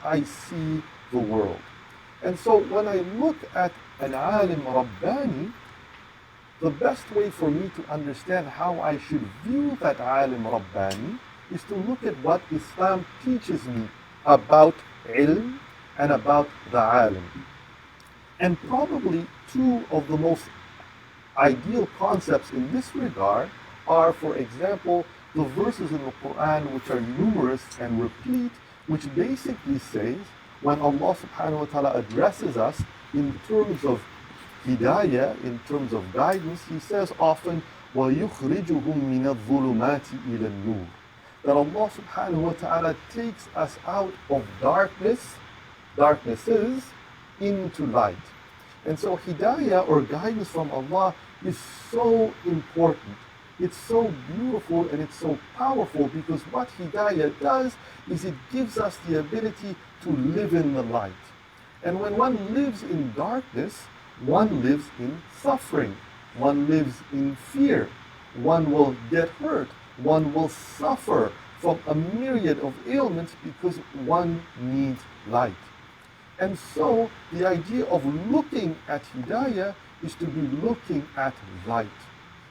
I see the world. And so when I look at an alim Rabbani, the best way for me to understand how I should view that alim Rabbani is to look at what Islam teaches me about ilm and about the alim. And probably two of the most ideal concepts in this regard are, for example, the verses in the Quran which are numerous and replete, which basically says when Allah subhanahu wa ta'ala addresses us in terms of hidayah, in terms of guidance, He says often, وَيُخْرِجُهُم مِّنَ الظُّلُمَاتِ إِلَى النُّورِ, that Allah subhanahu wa ta'ala takes us out of darknesses into light. And so hidayah or guidance from Allah is so important. It's so beautiful and it's so powerful because what hidayah does is it gives us the ability to live in the light. And when one lives in darkness, one lives in suffering, one lives in fear, one will get hurt, one will suffer from a myriad of ailments because one needs light. And so the idea of looking at hidayah is to be looking at light,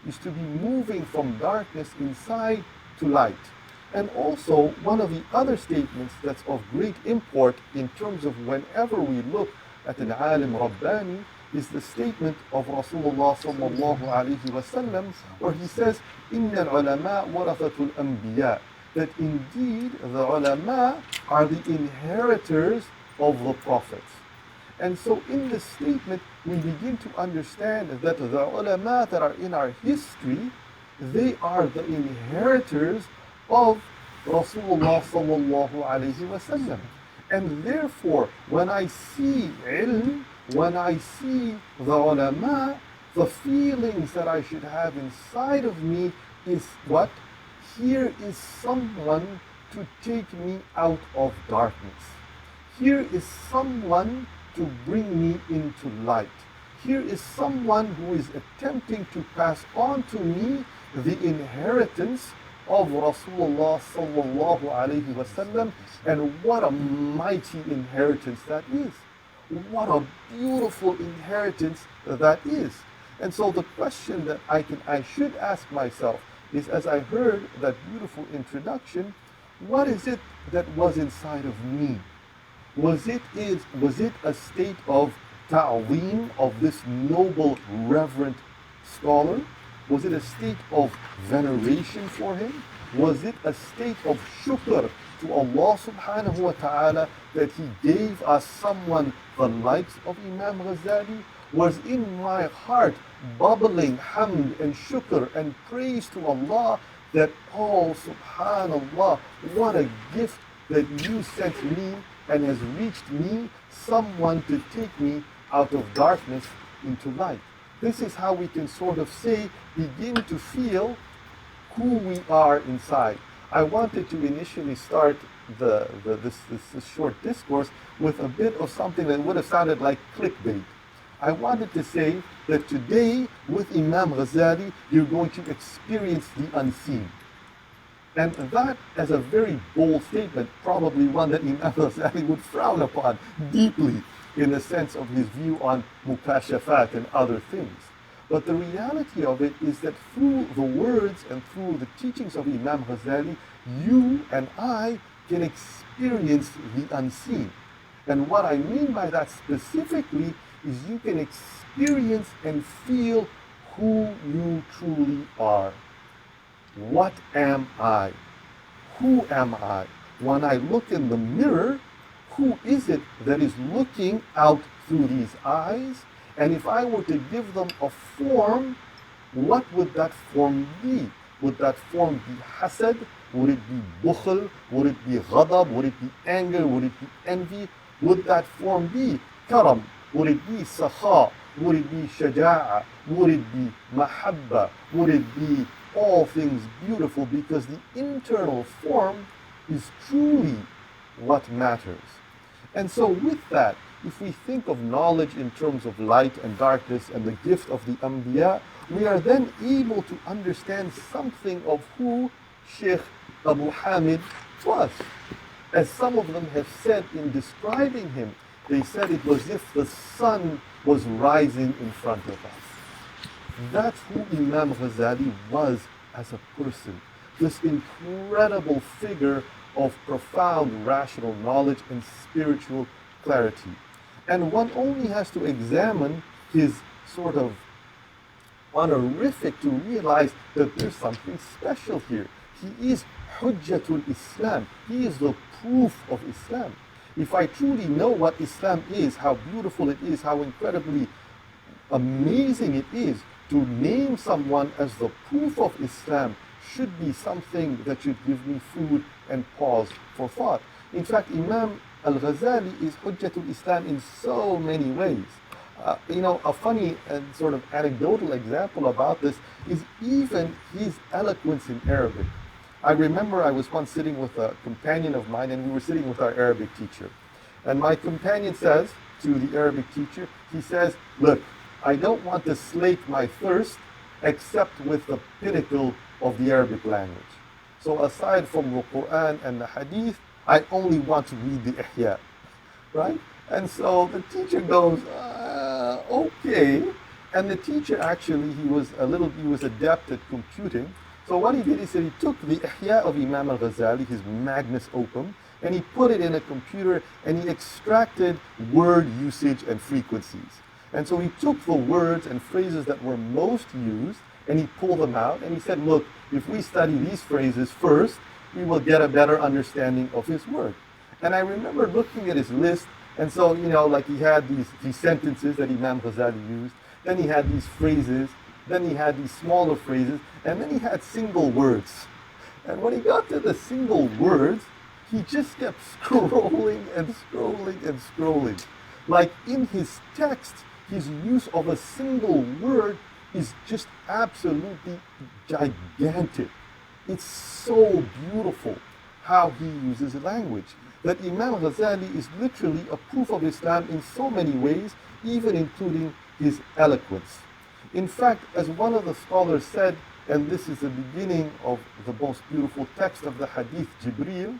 is to be moving from darkness inside to light. And also, one of the other statements that's of great import in terms of whenever we look at an alim Rabbani is the statement of Rasulullah sallallahu alayhi wasallam, where he says, إِنَّ الْعُلَمَاء وَرَثَةُ الْأَنْبِيَاء, that indeed the ulama are the inheritors of the prophets. And so in this statement, we begin to understand that the ulama that are in our history, they are the inheritors of Rasulullah sallallahu alayhi wasallam. And therefore, when I see ilm, when I see the ulama, the feelings that I should have inside of me is what? Here is someone to take me out of darkness. Here is someone to bring me into light. Here is someone who is attempting to pass on to me the inheritance of Rasulullah sallallahu alayhi wasallam, and what a mighty inheritance that is. What a beautiful inheritance that is. And so the question that I should ask myself is, as I heard that beautiful introduction, what is it that was inside of me? Was it a state of ta'zeem of this noble, reverent scholar? Was it a state of veneration for him? Was it a state of shukr to Allah subhanahu wa ta'ala that He gave us someone the likes of Imam Ghazali? Was in my heart bubbling hamd and shukr and praise to Allah that, oh subhanallah, what a gift that you sent me and has reached me, someone to take me out of darkness into light. This is how we can sort of say, begin to feel who we are inside. I wanted to initially start this short discourse with a bit of something that would have sounded like clickbait. I wanted to say that today with Imam Ghazali, you're going to experience the unseen. And that, as a very bold statement, probably one that Imam Ghazali would frown upon deeply in the sense of his view on mukashafat and other things. But the reality of it is that through the words and through the teachings of Imam Ghazali, you and I can experience the unseen. And what I mean by that specifically is you can experience and feel who you truly are. What am I? Who am I? When I look in the mirror, who is it that is looking out through these eyes? And if I were to give them a form, what would that form be? Would that form be hasad? Would it be bukhl? Would it be ghadab? Would it be anger? Would it be envy? Would that form be karam? Would it be sakha? Would it be shaja'a? Would it be mahabba? Would it be all things beautiful? Because the internal form is truly what matters. And so with that, if we think of knowledge in terms of light and darkness and the gift of the Anbiya, we are then able to understand something of who Sheikh Abu Hamid was. As some of them have said in describing him, they said it was as if the sun was rising in front of us. That's who Imam Ghazali was as a person. This incredible figure of profound rational knowledge and spiritual clarity. And one only has to examine his sort of honorific to realize that there's something special here. He is Hujjatul Islam. He is the proof of Islam. If I truly know what Islam is, how beautiful it is, how incredibly amazing it is, to name someone as the proof of Islam should be something that should give me food and pause for thought. In fact, Imam al-Ghazali is Hujjatul Islam in so many ways. A funny and sort of anecdotal example about this is even his eloquence in Arabic. I remember I was once sitting with a companion of mine, and we were sitting with our Arabic teacher. And my companion says to the Arabic teacher, he says, "Look, I don't want to slake my thirst except with the pinnacle of the Arabic language. So aside from the Quran and the Hadith, I only want to read the Ihya." Right? And so the teacher goes, okay. And the teacher actually, he was adept at computing. So what he did, he said he took the Ihya of Imam al-Ghazali, his magnus opum, and he put it in a computer and he extracted word usage and frequencies. And so he took the words and phrases that were most used and he pulled them out and he said, look, if we study these phrases first, we will get a better understanding of his work. And I remember looking at his list, and so, like he had these sentences that Imam Ghazali used, then he had these phrases, then he had these smaller phrases, and then he had single words. And when he got to the single words, he just kept scrolling and scrolling and scrolling. Like in his text, his use of a single word is just absolutely gigantic. It's so beautiful how he uses language. That Imam Ghazali is literally a proof of Islam in so many ways, even including his eloquence. In fact, as one of the scholars said, and this is the beginning of the most beautiful text of the Hadith Jibreel,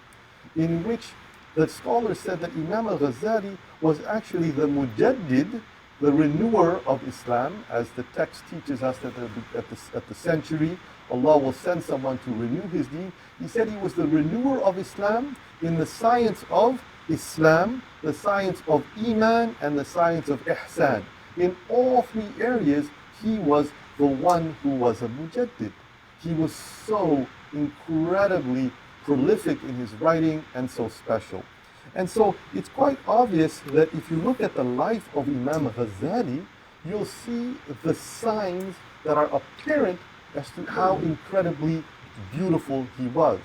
in which the scholar said that Imam al-Ghazali was actually the mujaddid, the renewer of Islam, as the text teaches us that at the century, Allah will send someone to renew his deen. He said he was the renewer of Islam in the science of Islam, the science of Iman, and the science of Ihsan. In all three areas, he was the one who was a mujaddid. He was so incredibly prolific in his writing and so special. And so it's quite obvious that if you look at the life of Imam Ghazali, you'll see the signs that are apparent as to how incredibly beautiful he was.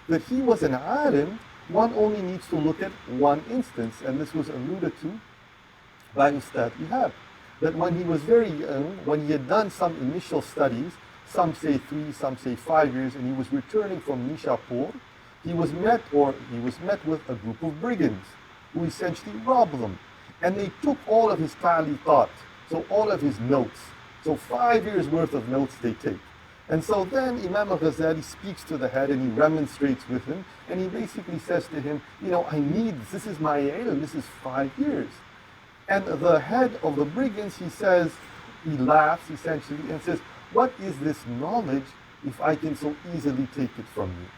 That he was an alim, one only needs to look at one instance, and this was alluded to by Ustad Ihab. That when he was very young, when he had done some initial studies, some say 3, some say 5 years, and he was returning from Nishapur, he was met with a group of brigands who essentially robbed them. And they took all of his ta'liqat, so all of his notes. So 5 years worth of notes they take. And so then Imam al-Ghazali speaks to the head and he remonstrates with him, and he basically says to him, I need this is my ilm, this is 5 years. And the head of the brigands, he laughs essentially and says, what is this knowledge if I can so easily take it from you?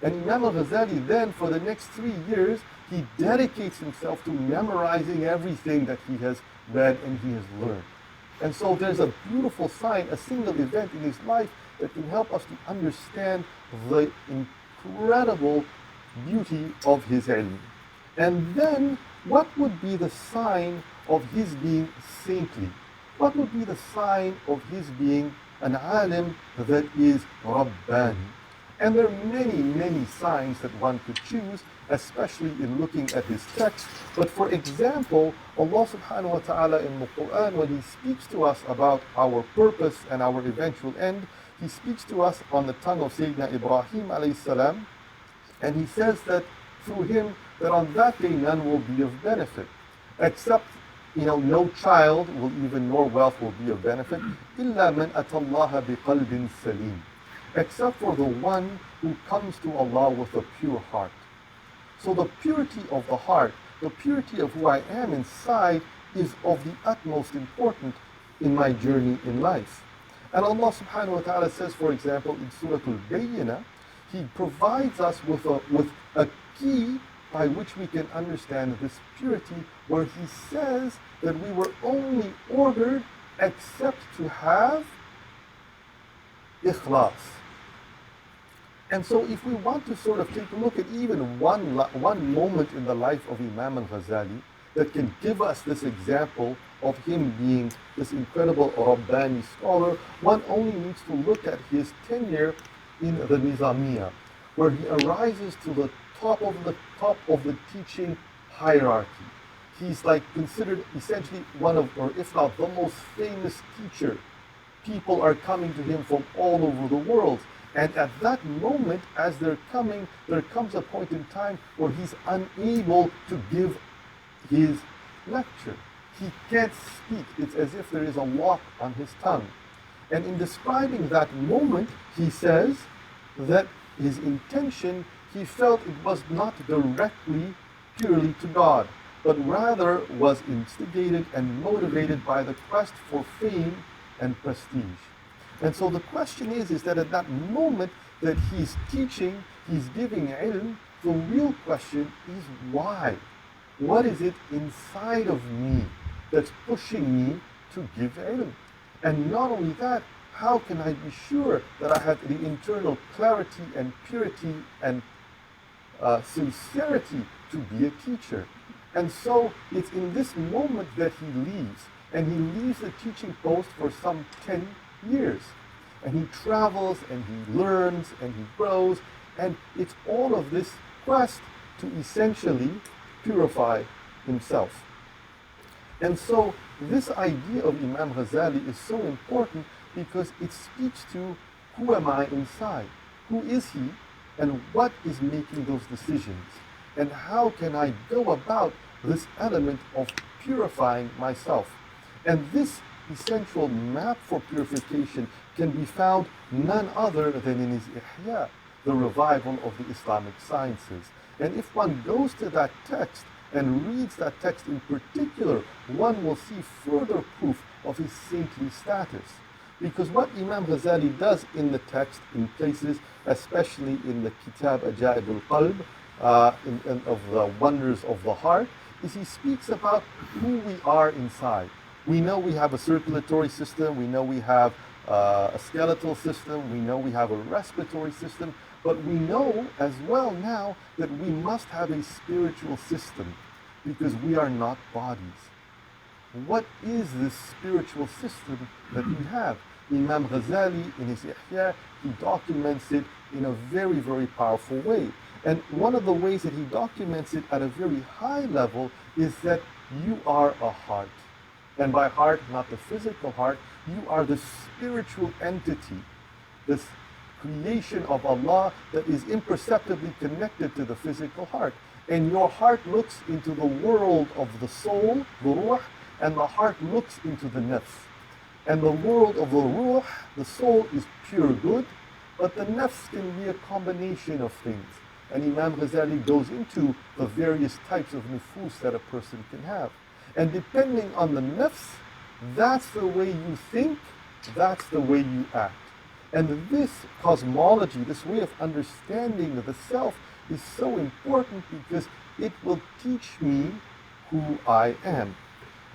And Imam al-Ghazali then, for the next 3 years, he dedicates himself to memorizing everything that he has read and he has learned. And so there's a beautiful sign, a single event in his life that can help us to understand the incredible beauty of his ilm. And then, what would be the sign of his being saintly? What would be the sign of his being an alim that is Rabbani? And there are many, many signs that one could choose, especially in looking at his text. But for example, Allah subhanahu wa ta'ala in the Quran, when He speaks to us about our purpose and our eventual end, He speaks to us on the tongue of Sayyidina Ibrahim alayhi salam, and He says that through him, that on that day none will be of benefit, except no child will even, nor wealth will be of benefit, إِلَّا مَنْ أَتَى اللَّهَ بِقَلْبٍ سَلِيمٍ, except for the one who comes to Allah with a pure heart. So the purity of the heart, the purity of who I am inside is of the utmost importance in my journey in life. And Allah subhanahu wa ta'ala says, for example, in Surah Al-Bayyinah, He provides us with a key by which we can understand this purity, where He says that we were only ordered except to have ikhlas. And so if we want to sort of take a look at even one moment in the life of Imam al-Ghazali that can give us this example of him being this incredible Rabbani scholar, one only needs to look at his tenure in the Nizamiya, where he arises to the top of the teaching hierarchy. He's like considered essentially one of, or if not the most famous teacher. People are coming to him from all over the world. And at that moment, as they're coming, there comes a point in time where he's unable to give his lecture. He can't speak. It's as if there is a lock on his tongue. And in describing that moment, he says that his intention, he felt it was not directly, purely to God, but rather was instigated and motivated by the quest for fame and prestige. And so the question is that at that moment that he's teaching, he's giving ilm, the real question is why? What is it inside of me that's pushing me to give ilm? And not only that, how can I be sure that I have the internal clarity and purity and sincerity to be a teacher? And so it's in this moment that he leaves. And he leaves the teaching post for some 10 years. And he travels and he learns and he grows. And it's all of this quest to essentially purify himself. And so this idea of Imam Ghazali is so important because it speaks to who am I inside? Who is he? And what is making those decisions? And how can I go about this element of purifying myself? And this essential map for purification can be found none other than in his Ihya, the revival of the Islamic sciences. And if one goes to that text and reads that text in particular, one will see further proof of his saintly status. Because what Imam Ghazali does in the text, in places, especially in the Kitab Ajaib al-Qalb, of the wonders of the heart, is he speaks about who we are inside. We know we have a circulatory system, we know we have a skeletal system, we know we have a respiratory system, but we know as well now that we must have a spiritual system because we are not bodies. What is this spiritual system that we have? Imam Ghazali, in his Ihya, he documents it in a very, very powerful way. And one of the ways that he documents it at a very high level is that you are a heart. And by heart, not the physical heart, you are the spiritual entity, this creation of Allah that is imperceptibly connected to the physical heart. And your heart looks into the world of the soul, the ruh, and the heart looks into the nafs. And the world of the ruh, the soul, is pure good, but the nafs can be a combination of things. And Imam Ghazali goes into the various types of nufus that a person can have. And depending on the nafs, that's the way you think, that's the way you act. And this cosmology, this way of understanding the self, is so important because it will teach me who I am.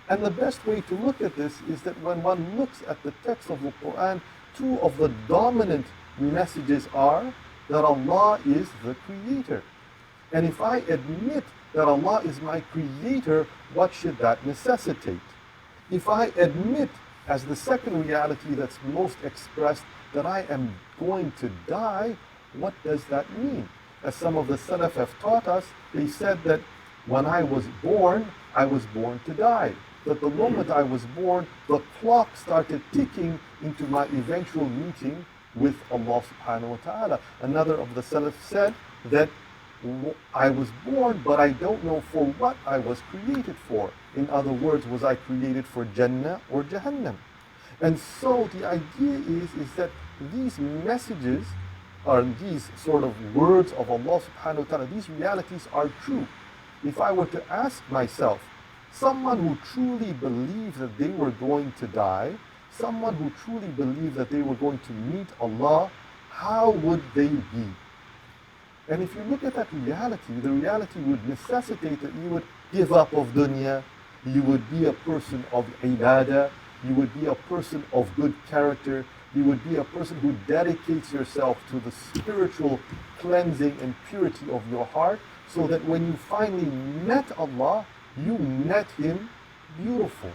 And the best way to look at this is that when one looks at the text of the Quran, two of the dominant messages are that Allah is the creator. And if I admit that Allah is my creator, what should that necessitate? If I admit as the second reality that's most expressed that I am going to die, what does that mean? As some of the Salaf have taught us, they said that when I was born to die. That the moment I was born, the clock started ticking into my eventual meeting with Allah subhanahu wa ta'ala. Another of the Salaf said that I was born, but I don't know for what I was created for. In other words, was I created for Jannah or Jahannam? And so the idea is that these messages or these sort of words of Allah subhanahu wa ta'ala, these realities are true. If I were to ask myself, someone who truly believed that they were going to die, someone who truly believed that they were going to meet Allah, how would they be? And if you look at that reality, the reality would necessitate that you would give up of dunya, you would be a person of ibadah, you would be a person of good character, you would be a person who dedicates yourself to the spiritual cleansing and purity of your heart, so that when you finally met Allah, you met Him beautiful.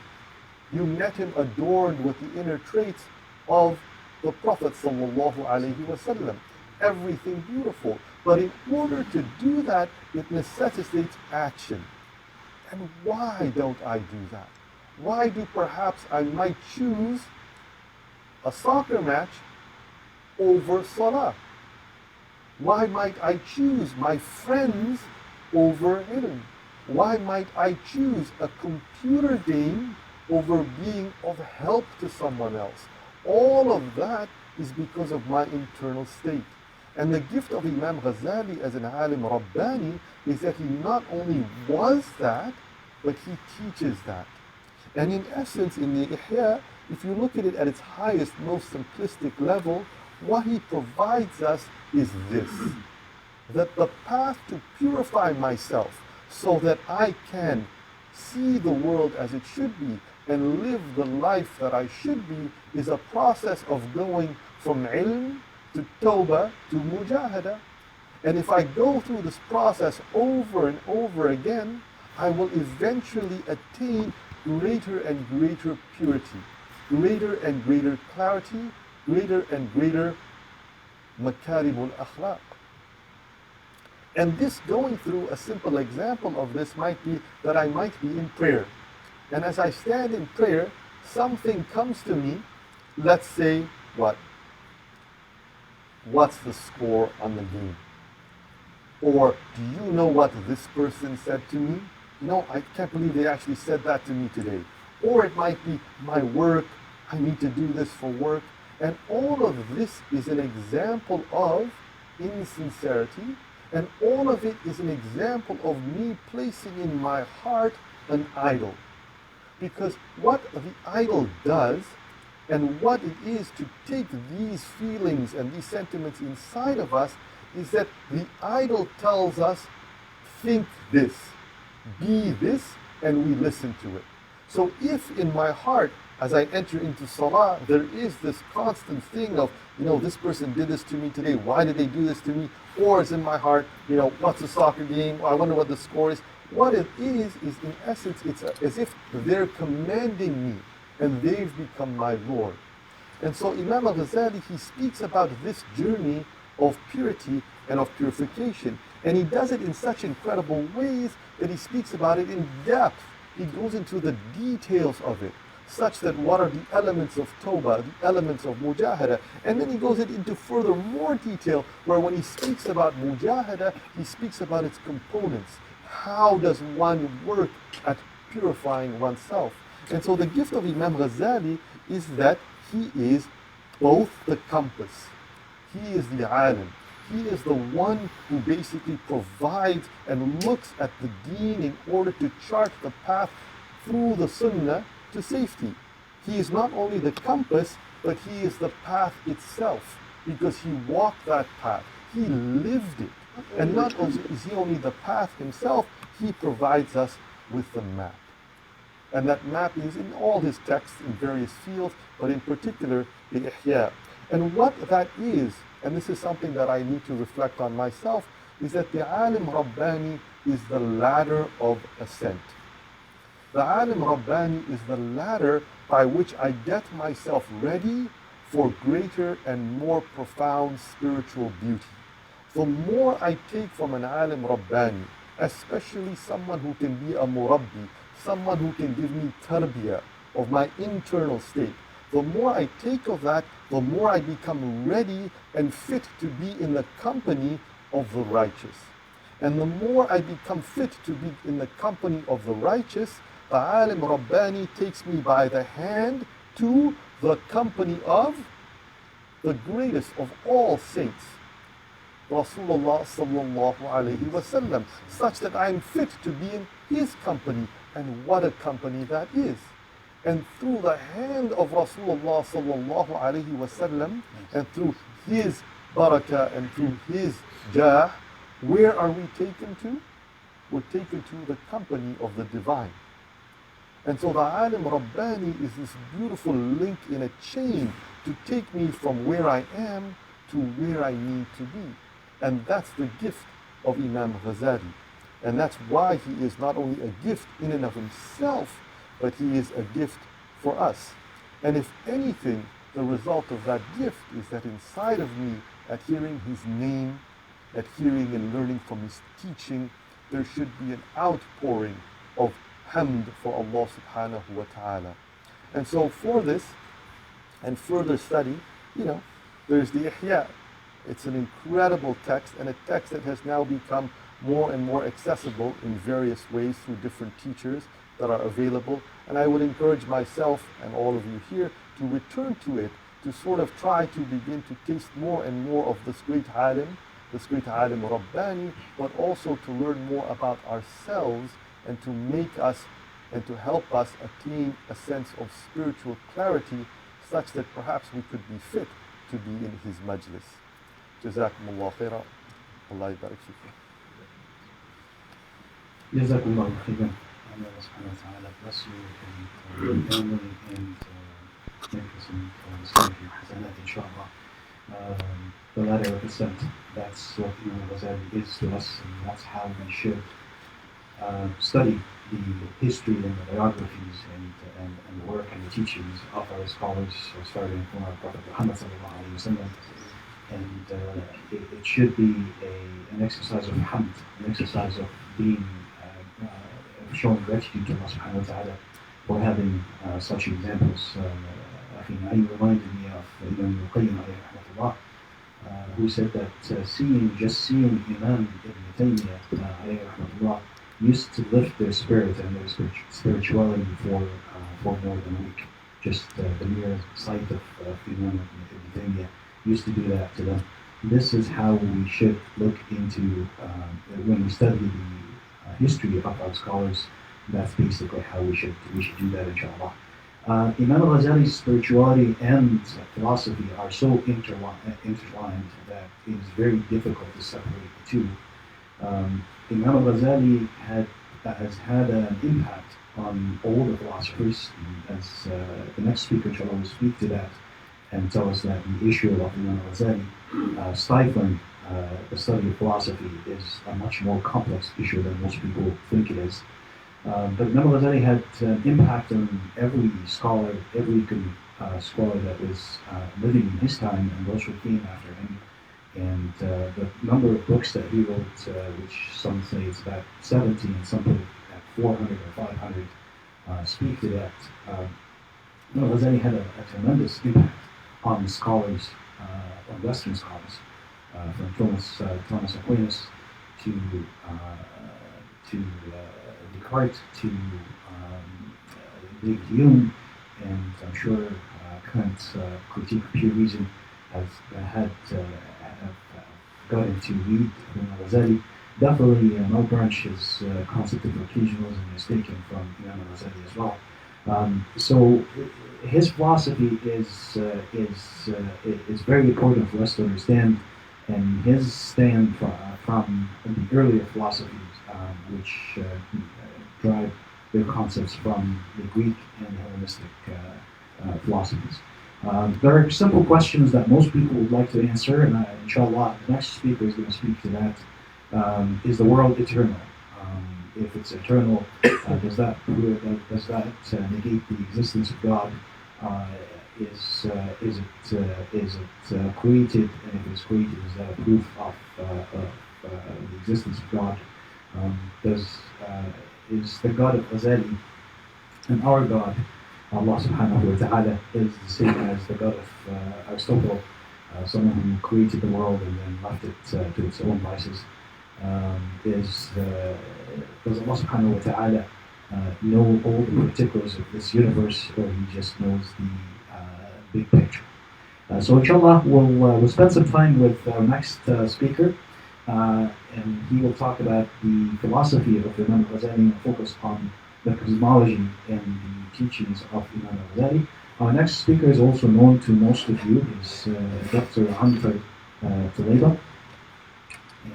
You met Him adorned with the inner traits of the Prophet sallallahu alaihi wasallam. Everything beautiful. But in order to do that, it necessitates action. And why don't I do that? Why do perhaps I might choose a soccer match over salah? Why might I choose my friends over ilm? Why might I choose a computer game over being of help to someone else? All of that is because of my internal state. And the gift of Imam Ghazali as an alim Rabbani is that he not only was that, but he teaches that. And in essence, in the Ihya, if you look at it at its highest, most simplistic level, what he provides us is this: that the path to purify myself so that I can see the world as it should be and live the life that I should be is a process of going from ilm to tawbah to mujahada. And if I go through this process over and over again, I will eventually attain greater and greater purity, greater and greater clarity, greater and greater makarimul akhlaq. And this, going through a simple example of this, might be that I might be in prayer. And as I stand in prayer, something comes to me. Let's say, what? What's the score on the game? Or, do you know what this person said to me? No, I can't believe they actually said that to me today. Or it might be my work. I need to do this for work. And all of this is an example of insincerity. And all of it is an example of me placing in my heart an idol. Because what the idol does, and what it is to take these feelings and these sentiments inside of us, is that the idol tells us, think this, be this, and we listen to it. So if in my heart, as I enter into salah, there is this constant thing of, this person did this to me today, why did they do this to me? Or it's in my heart, what's the soccer game? I wonder what the score is. What it is in essence, it's as if they're commanding me and they've become my Lord. And so Imam al-Ghazali, he speaks about this journey of purity and of purification. And he does it in such incredible ways that he speaks about it in depth. He goes into the details of it, such that what are the elements of tawbah, the elements of mujahada. And then he goes into further more detail, where when he speaks about mujahada, he speaks about its components. How does one work at purifying oneself? And so the gift of Imam Ghazali is that he is both the compass, he is the alim, he is the one who basically provides and looks at the deen in order to chart the path through the sunnah to safety. He is not only the compass, but he is the path itself, because he walked that path, he lived it. And not only is he only the path himself, he provides us with the map. And that map is in all his texts in various fields, but in particular the Ihya. And what that is, and this is something that I need to reflect on myself, is that the Alim Rabbani is the ladder of ascent. The Alim Rabbani is the ladder by which I get myself ready for greater and more profound spiritual beauty. The more I take from an Alim Rabbani, especially someone who can be a murabbi, someone who can give me tarbiyah of my internal state, the more I take of that, the more I become ready and fit to be in the company of the righteous. And the more I become fit to be in the company of the righteous, the Alim Rabbani takes me by the hand to the company of the greatest of all saints, Rasulullah sallallahu alayhi wasallam, such that I am fit to be in his company. And what a company that is. And through the hand of Rasulullah sallallahu alayhi wasallam, and through his barakah and through his jah, where are we taken to? We're taken to the company of the divine. And so the alim Rabbani is this beautiful link in a chain to take me from where I am to where I need to be. And that's the gift of Imam Ghazali. And that's why he is not only a gift in and of himself, but he is a gift for us. And if anything, the result of that gift is that inside of me, at hearing his name, at hearing and learning from his teaching, there should be an outpouring of hamd for Allah subhanahu wa ta'ala. And so for this and further study, there's the Ihya. It's an incredible text, and a text that has now become more and more accessible in various ways through different teachers that are available. And I would encourage myself and all of you here to return to it, to sort of try to begin to taste more and more of this great alim Rabbani, but also to learn more about ourselves and to make us and to help us attain a sense of spiritual clarity such that perhaps we could be fit to be in his majlis. Jazakumullah khaira. Allah yabarak fikum. Jazakumullah khairan. Allah subhanahu wa ta'ala bless you and your family and make us in your hasanat, inshallah. The letter of ascent, that's what Imam Ghazali is to us, and that's how we should study the history and the biographies and the work and the teachings of our scholars, starting from our Prophet Muhammad sallallahu alaihi wasallam. And it should be an exercise of hamd, an exercise of being showing gratitude to Allah subhanahu wa ta'ala for having such examples. Ali reminded me of Ibn al-Qayyim alayhi rahmatullah, who said that just seeing Imam Ibn Taymiyyah alayhi rahmatullah used to lift their spirit and their spirituality for more than a week. Just the mere sight of Imam Ibn Taymiyyah used to do that to them. This is how we should look into when we study the history of our scholars. That's basically how we should do that, inshallah. Imam al-Ghazali's spirituality and philosophy are so intertwined that it is very difficult to separate the two. Imam al-Ghazali has had an impact on all the philosophers, as the next speaker, inshallah, will speak to that and tell us that the issue of Imam al-Ghazali stifling the study of philosophy is a much more complex issue than most people think it is. But Imam al-Ghazali had an impact on every scholar, every good scholar that was living in his time and those who came after him. And the number of books that he wrote, which some say it's about 70 and some put it at 400 or 500, speak to that. Imam al-Ghazali had a tremendous impact on scholars, on Western scholars, from Thomas Aquinas to Descartes to David Hume, and I'm sure Kant's critique of pure reason have gotten to read Imam al-Ghazali. Definitely, Malebranche's concept of occasionalism is taken from Imam al-Ghazali as well. So his philosophy is very important for us to understand, and his stand from the earlier philosophies, which drive their concepts from the Greek and Hellenistic philosophies. There are simple questions that most people would like to answer, and inshallah, the next speaker is going to speak to that. Is the world eternal? If it's eternal, does that negate the existence of God? Is it created? And if it's created, is that a proof of the existence of God? Is the God of Ghazali and our God, Allah subhanahu wa ta'ala, is the same as the God of Aristotle, someone who created the world and then left it to its own vices? Does Allah subhanahu wa ta'ala know all the particulars of this universe, or he just knows the big picture? So inshallah, we'll spend some time with our next speaker, and he will talk about the philosophy of Imam al-Ghazali and focus on the cosmology and the teachings of Imam al-Ghazali. Our next speaker is also known to most of you. Is Dr. Hunter Taleba. And you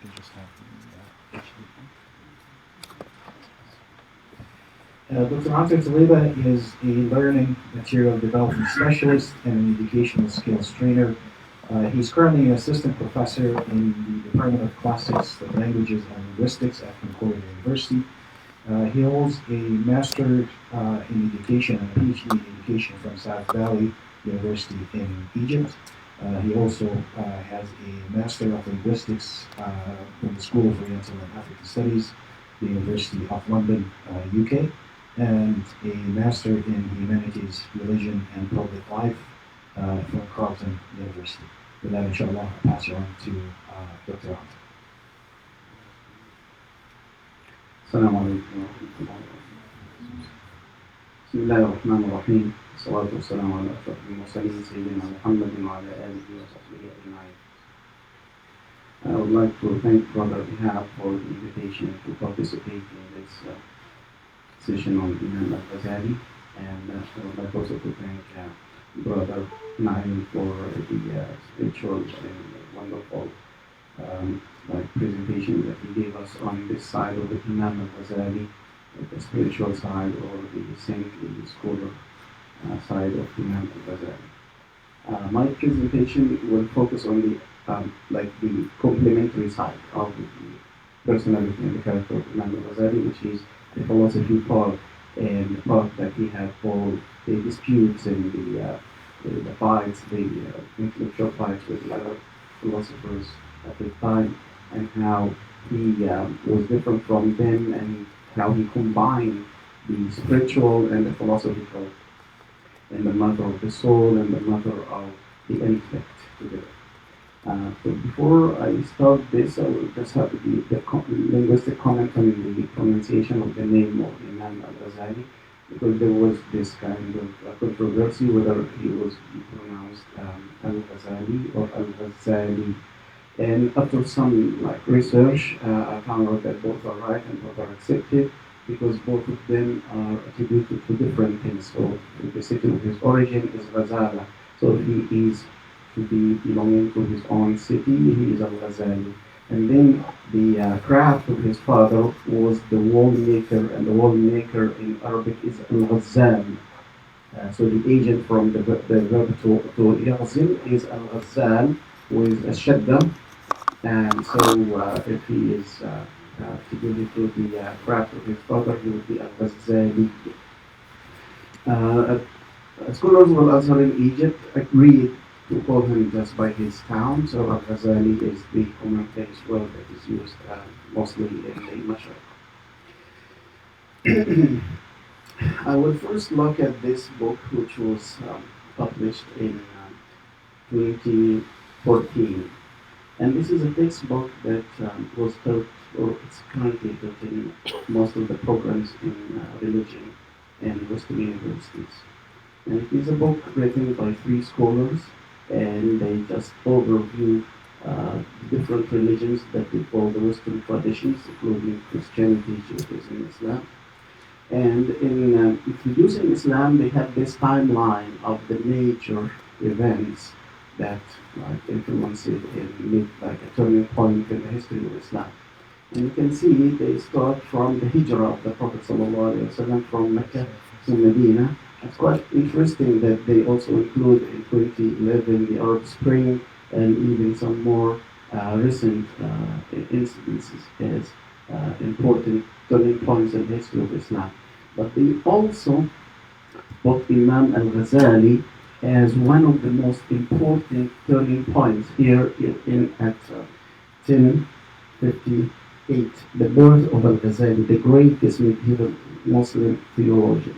can just have Dr. Hunter Taleba is a learning material development specialist and an educational skills trainer. He's currently an assistant professor in the Department of Classics, Languages, and Linguistics at Concordia University. He holds a Master in Education and a PhD in Education from South Valley University in Egypt. He also has a Master of Linguistics from the School of Oriental and African Studies, the University of London, UK, and a Master in Humanities, Religion, and Public Life from Carleton University. With that, inshallah, I'll pass you on to Dr. Hunter. السلام عليكم ورحمة الله وبركاته. بسم الله الرحمن الرحيم. والصلاة والسلام على أشرف المرسلين سيدنا محمد وعلى آله وصحبه أجمعين. I would like to thank Brother Ihab for the invitation to participate in this session on Imam al-Ghazali, and I would like also to thank Brother Naim for the spiritual and wonderful presentation that he gave us on this side of the Imam al-Ghazali, the spiritual side or the saintly scholar side of Imam al-Ghazali. My presentation will focus on the the complementary side of the personality and the character of Imam al-Ghazali, which is the philosophy part and the part that he had for the disputes and the fights, the intellectual fights with the other philosophers at the time, and how he was different from them, and how he combined the spiritual and the philosophical, and the matter of the soul and the matter of the intellect together. So before I start this, I will just have the linguistic comment on the pronunciation of the name of Imam al-Ghazali, because there was this kind of controversy whether he was pronounced al-Ghazali or al-Ghazali. And after some research, I found out that both are right and both are accepted, because both of them are attributed to different things. So the city of his origin is Ghazala, so he is to be belonging to his own city, he is al-Ghazali. And then the craft of his father was the wall maker, and the wall maker in Arabic is al-Ghazzal. So the agent from the verb to yaghzil is al-Ghazzal with a shadda. And so if he is to give it to the craft of his father, he would be al-Ghazali. Scholars of Al-Azhar in Egypt agreed to call him just by his town, so Al-Ghazali is the common place word that is used mostly in the Mashriq. I will first look at this book, which was published in 2014. And this is a textbook that was taught, or it's currently taught in most of the programs in religion and Western universities. And it is a book written by 3 scholars, and they just overview different religions that they call the Western traditions, including Christianity, Judaism, Islam. And in introducing Islam, they have this timeline of the major events that influence it and make a turning point in the history of Islam. And you can see they start from the hijrah of the Prophet ﷺ from Mecca to Medina. It's quite interesting that they also include in 2011 the Arab Spring and even some more recent incidences as important turning points in the history of Islam. But they also put Imam al-Ghazali as one of the most important turning points here at 1058, the birth of al-Ghazali, the greatest medieval Muslim theologian.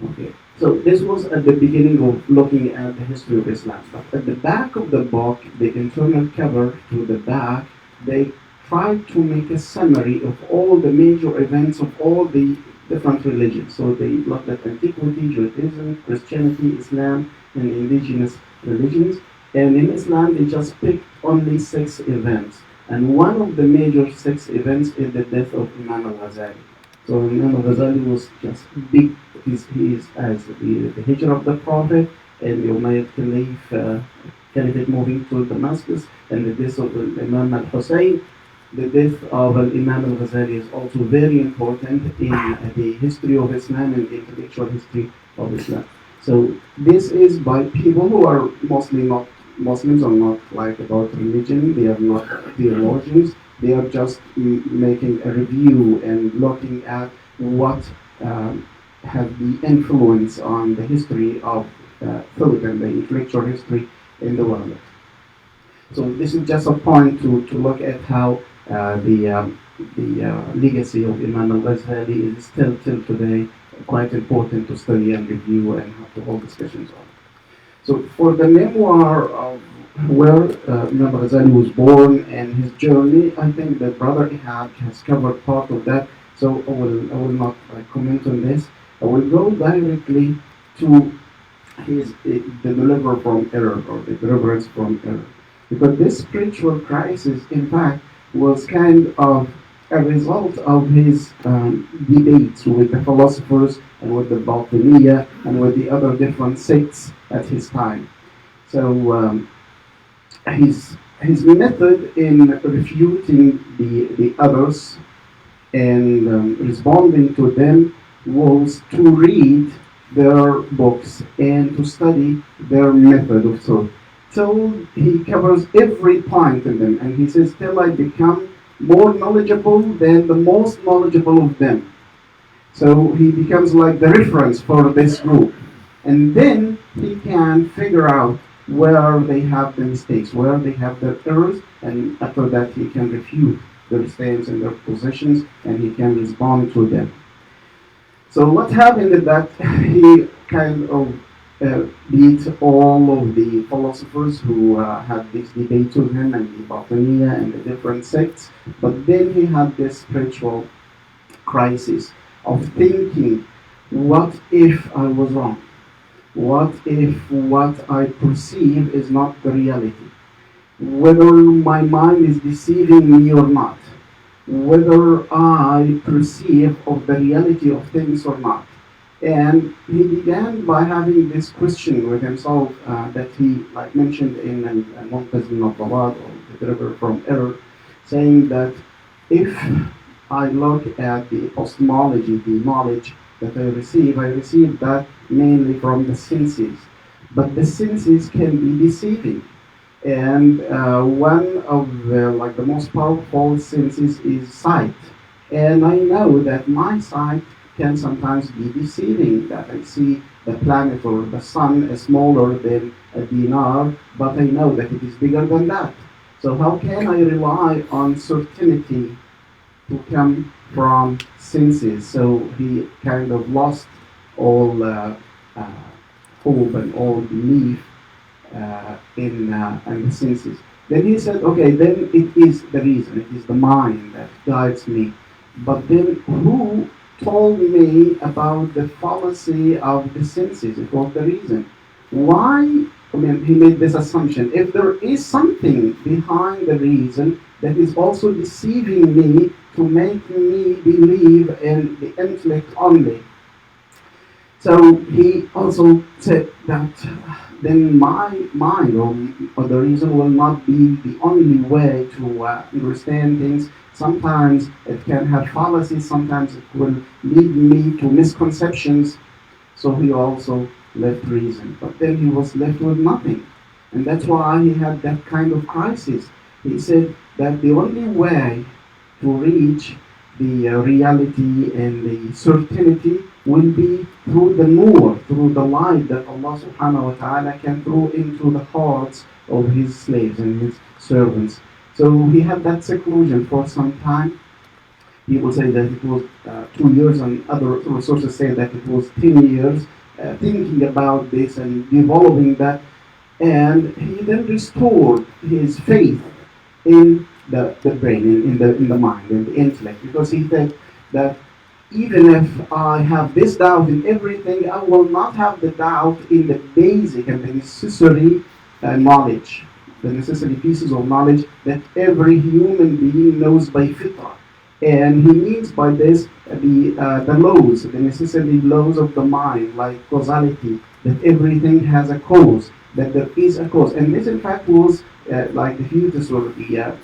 Okay, so this was at the beginning of looking at the history of Islam. But at the back of the book, the internal cover to the back, they tried to make a summary of all the major events of all the different religions. So they looked at antiquity, Judaism, Christianity, Islam, and indigenous religions. And in Islam, they just picked only 6 events. And one of the major 6 events is the death of Imam al-Ghazali. So Imam al-Ghazali was just big. He is as the hijrah of the Prophet and the Umayyad Caliphate moving to Damascus, and the death of Imam al-Hussein. The death of Imam al-Ghazali is also very important in the history of Islam and the intellectual history of Islam. So this is by people who are mostly not Muslims, are not like about religion, they are not theologians, they are just making a review and looking at what have the influence on the history of thought and the intellectual history in the world. So this is just a point to look at how the legacy of Imam al-Ghazali is still till today quite important to study and review and have to hold discussions on. So for the memoir of where Imam al-Ghazali was born and his journey, I think that Brother Ihab has covered part of that, so I will not comment on this. I will go directly to the deliver from error, or the deliverance from error. Because this spiritual crisis, in fact, was kind of a result of his debates with the philosophers and with the Batiniya and with the other different sects at his time. So his method in refuting the others and responding to them was to read their books and to study their method of thought, till he covers every point in them, and he says, till I become more knowledgeable than the most knowledgeable of them. So he becomes like the reference for this group, and then he can figure out where they have the mistakes, where they have their errors, and after that he can refute their stance and their positions, and he can respond to them. So what happened is that he kind of beat all of the philosophers who had this debate with him, and the Batiniya and the different sects, but then he had this spiritual crisis of thinking, what if I was wrong? What if what I perceive is not the reality? Whether my mind is deceiving me or not? Whether I perceive of the reality of things or not? And he began by having this question with himself that he mentioned in Al-Muntazim al-Dawad, or the deliver from error, saying that if I look at the epistemology, the knowledge that I receive that mainly from the senses. But the senses can be deceiving. And one of the most powerful senses is sight. And I know that my sight can sometimes be deceiving, that I see the planet or the sun is smaller than a dinar, but I know that it is bigger than that. So how can I rely on certainty to come from senses? So he kind of lost all hope and all belief in the senses. Then he said, okay, then it is the reason, it is the mind that guides me. But then who told me about the fallacy of the senses? It was the reason. Why? I mean, he made this assumption. If there is something behind the reason that is also deceiving me to make me believe in the intellect only. So he also said that then my mind or the reason will not be the only way to understand things. Sometimes it can have fallacies, sometimes it will lead me to misconceptions. So he also left reason. But then he was left with nothing. And that's why he had that kind of crisis. He said that the only way to reach the reality and the certainty will be through the nur, through the light that Allah subhanahu wa ta'ala can throw into the hearts of his slaves and his servants. So he had that seclusion for some time. People say that it was 2 years, and other sources say that it was 10 years thinking about this and developing that. And he then restored his faith in the brain, in the mind, in the intellect, because he said that even if I have this doubt in everything, I will not have the doubt in the basic and the necessary knowledge, the necessary pieces of knowledge that every human being knows by fitrah. And he means by this the laws, the necessary laws of the mind, like causality, that everything has a cause, that there is a cause. And this, in fact, was like the fetus or the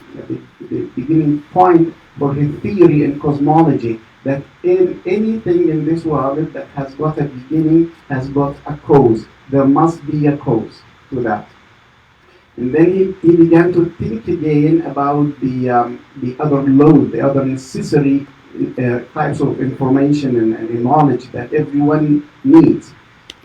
beginning point for his theory in cosmology, that in anything in this world that has got a beginning has got a cause. There must be a cause to that. And then he began to think again about the other load, the other necessary types of information and knowledge that everyone needs.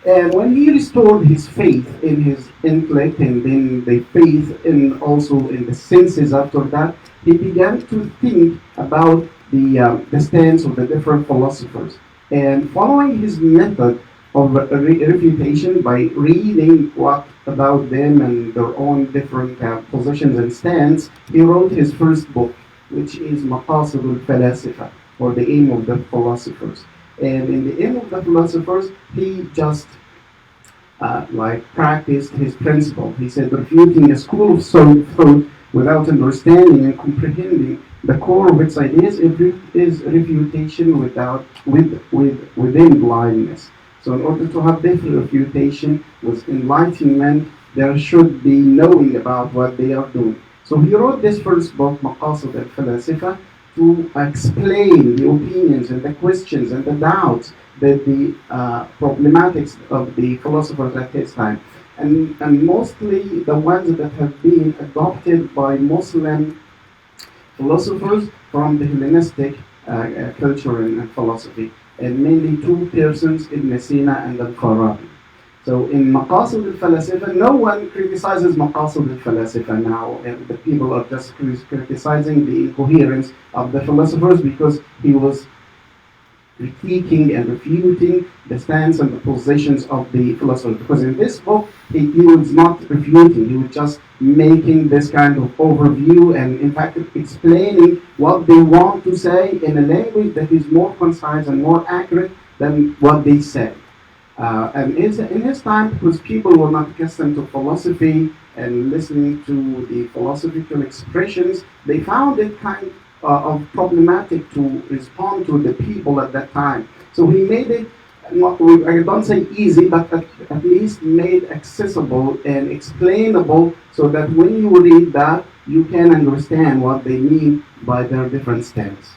And when he restored his faith in his intellect and then the faith in also in the senses after that, he began to think about the stance of the different philosophers. And following his method of refutation by reading what about them and their own different positions and stance, he wrote his first book, which is Maqasid al-Falasifa, or the aim of the philosophers. And in the aim of the philosophers, he just like practiced his principle. He said, refuting a school of thought without understanding and comprehending the core of its ideas is refutation within blindness. So in order to have this refutation with enlightenment, there should be knowing about what they are doing. So he wrote this first book, Maqasid al-Falasifa, to explain the opinions and the questions and the doubts that the problematics of the philosophers at his time. And mostly the ones that have been adopted by Muslim philosophers from the Hellenistic culture and philosophy, and mainly two persons, Ibn Sina and Al-Farabi. So in Maqasid al-Falasifa, no one criticizes Maqasid al-Falasifa now. The people are just criticizing the incoherence of the philosophers because he was critiquing and refuting the stance and the positions of the philosophers. Because in this book, he was not refuting, he was just making this kind of overview and in fact explaining what they want to say in a language that is more concise and more accurate than what they said. And in his time, because people were not accustomed to philosophy and listening to the philosophical expressions, they found it kind of problematic to respond to the people at that time. So he made it, I don't say easy, but at least made accessible and explainable so that when you read that, you can understand what they mean by their different stances.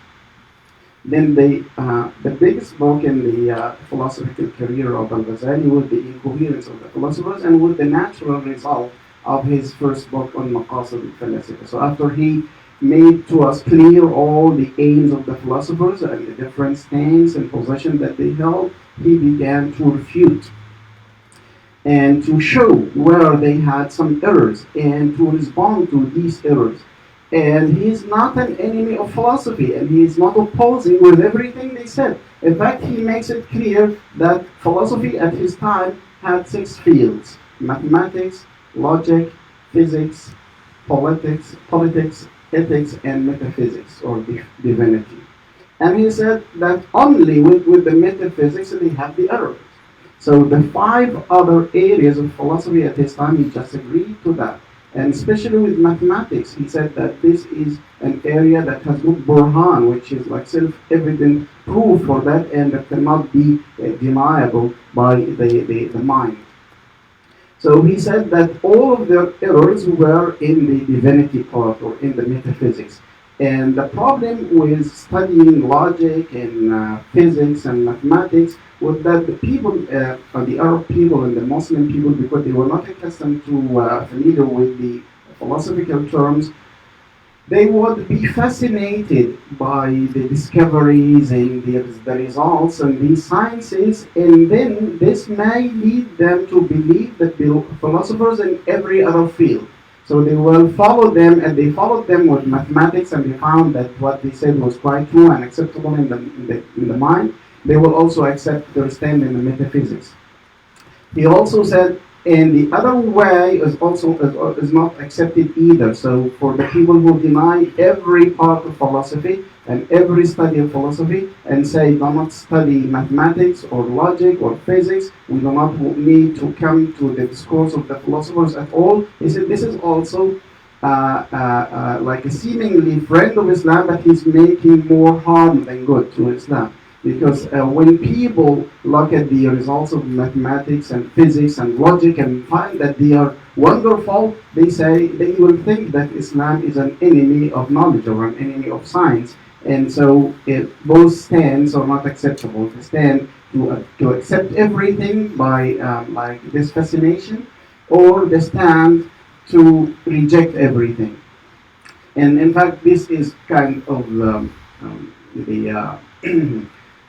Then the biggest book in the philosophical career of Al-Ghazali was the incoherence of the philosophers and was the natural result of his first book on Maqasid al-Falasifa. So after he made to us clear all the aims of the philosophers and the different stances and positions that they held, he began to refute and to show where they had some errors and to respond to these errors. And he is not an enemy of philosophy, and he is not opposing with everything they said. In fact, he makes it clear that philosophy at his time had 6 fields: mathematics, logic, physics, politics, ethics, and metaphysics, or divinity. And he said that only with the metaphysics they have the errors. So the 5 other areas of philosophy at his time, he just agreed to that. And especially with mathematics, he said that this is an area that has good burhan, which is like self-evident proof for that, and that cannot be deniable by the mind. So he said that all of their errors were in the divinity part or in the metaphysics. And the problem with studying logic and physics and mathematics was that the people, the Arab people and the Muslim people, because they were not accustomed to familiar with the philosophical terms, they would be fascinated by the discoveries and the results and these sciences, and then this may lead them to believe that the philosophers in every other field. So they will follow them, and they followed them with mathematics, and they found that what they said was quite true and acceptable in the mind. They will also accept their stand in the metaphysics. He also said, and the other way is not accepted either. So for the people who deny every part of philosophy, and every study of philosophy and say, do not study mathematics or logic or physics. We do not need to come to the discourse of the philosophers at all. He said this is also like a seemingly friend of Islam, but he's making more harm than good to Islam. Because when people look at the results of mathematics and physics and logic and find that they are wonderful, they will think that Islam is an enemy of knowledge or an enemy of science. And so both stands are not acceptable. To stand to accept everything by like this fascination, or the stand to reject everything. And in fact, this is kind of the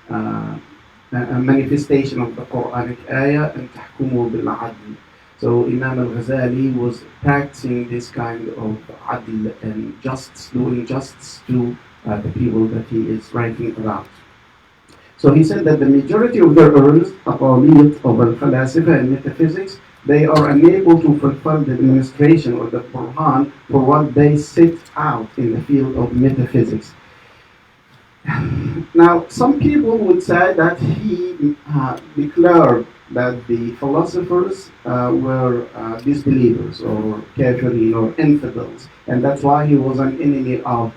a manifestation of the Quranic ayah, and تحكموا بالعدل. So Imam al-Ghazali was practicing this kind of adl and justice, doing justice to the people that he is writing about. So he said that the majority of their errors, aqaliyat of al-falasifa and metaphysics, they are unable to fulfill the demonstration or the Quran for what they set out in the field of metaphysics. Now, some people would say that he declared that the philosophers were disbelievers or kafirin or infidels, and that's why he was an enemy of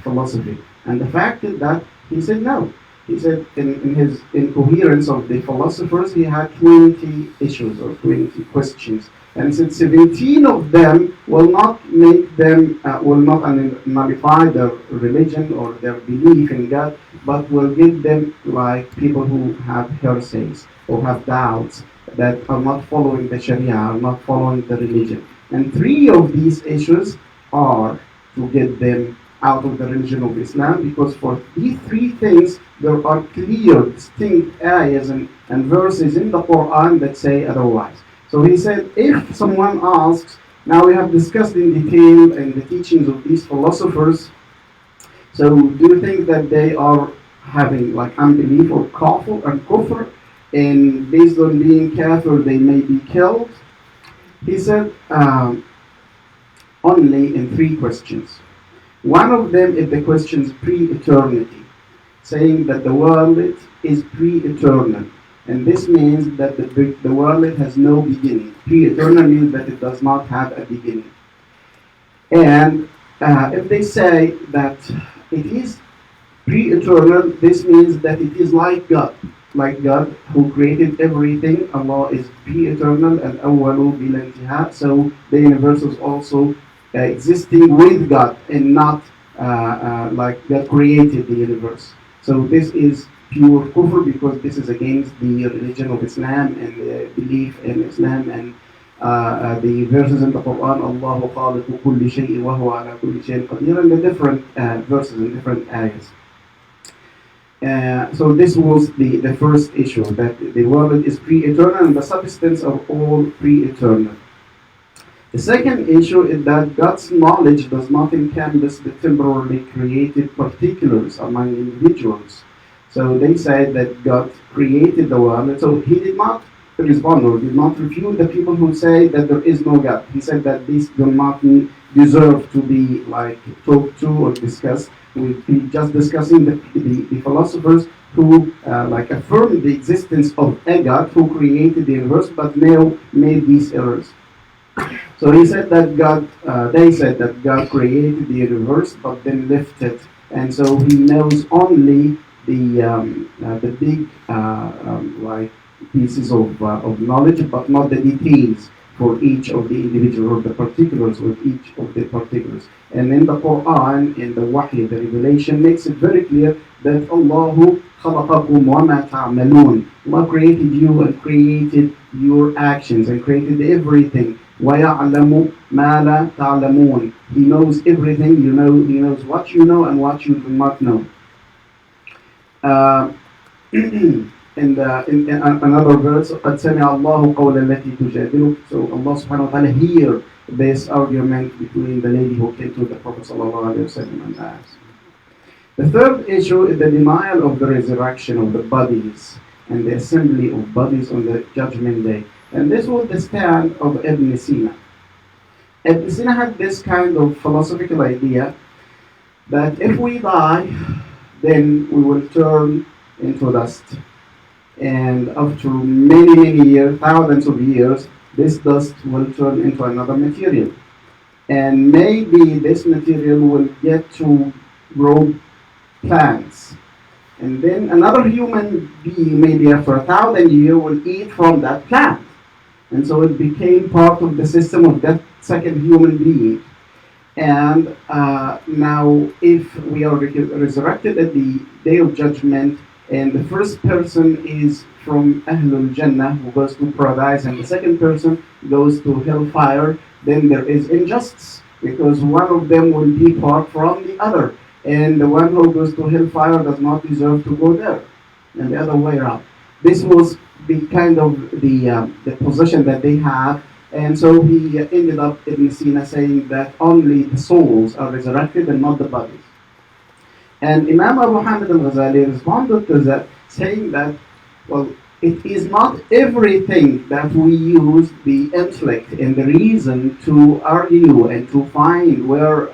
philosophy. And the fact is that he said no. He said in his incoherence of the philosophers, he had 20 issues or 20 questions. And he said 17 of them will not make them, will not nullify their religion or their belief in God, but will give them like people who have heresies or have doubts that are not following the Sharia, are not following the religion. And 3 of these issues are to get them out of the religion of Islam, because for these 3 things there are clear, distinct ayahs and verses in the Quran that say otherwise. So he said, if someone asks, now we have discussed in detail in the teachings of these philosophers, so do you think that they are having like unbelief or kufr, and based on being kafir they may be killed? He said, only in 3 questions. One of them is the question's pre-eternity, saying that the world is pre-eternal. And this means that the world has no beginning. Pre-eternal means that it does not have a beginning. And if they say that it is pre-eternal, this means that it is like God who created everything. Allah is pre-eternal and awwalu bila intiha. So the universe is also existing with God and not like God created the universe. So this is pure kufr, because this is against the religion of Islam and the belief in Islam and the verses in the Quran, Allahu khaliqu kulli shay'in wa huwa ala kulli shay'in qadir, and the different verses and different ayahs. So this was the first issue, that the world is pre-eternal and the substance of all pre-eternal. The second issue is that God's knowledge does not encompass the temporarily created particulars among individuals. So they said that God created the world, so he did not respond or did not refute the people who say that there is no God. He said that these do not deserve to be like talked to or discussed. We'll be just discussing the philosophers who like affirm the existence of a God who created the universe, but now made these errors. So he said that they said that God created the universe, but then left it, and so he knows only the big like pieces of knowledge, but not the details for each of the individual or the particulars with each of the particulars. And in the Quran, in the Wahy, the revelation makes it very clear that Allahu khalaqakum wa ma ta'malun. Allah created you and created your actions and created everything. وَيَعْلَمُ مَا لَا تَعْلَمُونَ. He knows everything. He knows what you know and what you do not know. In another verse, قَدْ سَمِعَ اللَّهُ قَوْلَ الَّتِي تُجَادِلُكَ. So Allah subhanahu wa ta'ala hear this argument between the lady who came to the Prophet sallallahu alayhi wa sallam and asked. The third issue is the denial of the resurrection of the bodies and the assembly of bodies on the judgment day. And this was the stand of Ibn Sina. Ibn Sina had this kind of philosophical idea that if we die, then we will turn into dust. And after many, many years, thousands of years, this dust will turn into another material. And maybe this material will get to grow plants. And then another human being, maybe after 1,000 years, will eat from that plant. And so it became part of the system of that second human being. And now, if we are resurrected at the day of judgment, and the first person is from Ahlul Jannah, who goes to paradise, and the second person goes to hellfire, then there is injustice, because one of them will depart from the other, and the one who goes to hellfire does not deserve to go there, and the other way around. This was the kind of the position that they had. And so he ended up, Ibn Sina, saying that only the souls are resurrected and not the bodies. And Imam Abu Hamid al-Ghazali responded to that, saying that, well, it is not everything that we use the intellect and the reason to argue and to find where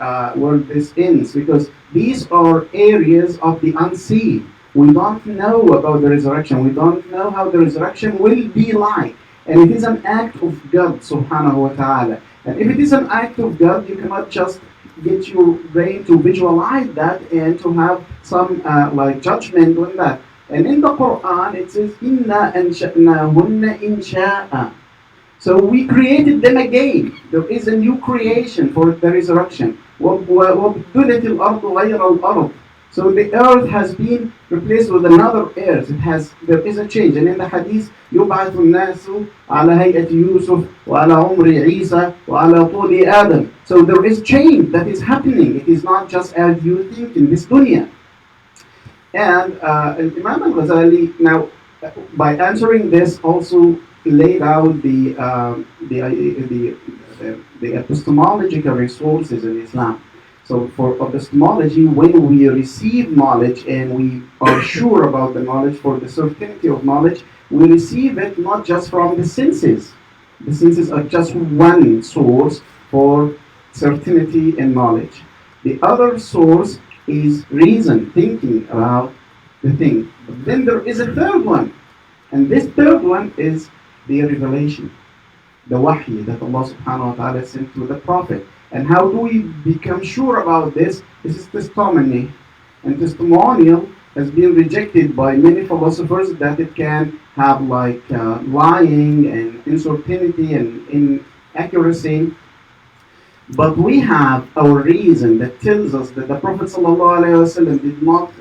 this ends, because these are areas of the unseen. We don't know about the resurrection. We don't know how the resurrection will be like. And it is an act of God subhanahu wa ta'ala. And if it is an act of God, you cannot just get your brain to visualize that and to have some like judgment on that. And in the Quran it says, Inna ansha'nahunna insha'a. So we created them again. There is a new creation for the resurrection. وَبْدُلَتِ الْأَرْضُ غَيْرَ الْأَرْضِ. So the earth has been replaced with another earth. There is a change. And in the hadith, يُبْعَثُ النَّاسُ عَلَى هَيْئَةِ يُوسُف وَعَلَى عُمْرِ عِيسَى وَعَلَى طُولِ آدَمَ. So there is change that is happening. It is not just as you think in this dunya. And Imam al-Ghazali, now, by answering this, also laid out the epistemological resources in Islam. So for epistemology, when we receive knowledge and we are sure about the knowledge, for the certainty of knowledge, we receive it not just from the senses. The senses are just one source for certainty and knowledge. The other source is reason, thinking about the thing. But then there is a third one. And this third one is the revelation, the wahy that Allah subhanahu wa ta'ala sent to the Prophet. And how do we become sure about this? This is testimony. And testimonial has been rejected by many philosophers that it can have like lying and uncertainty and inaccuracy. But we have our reason that tells us that the Prophet ﷺ did not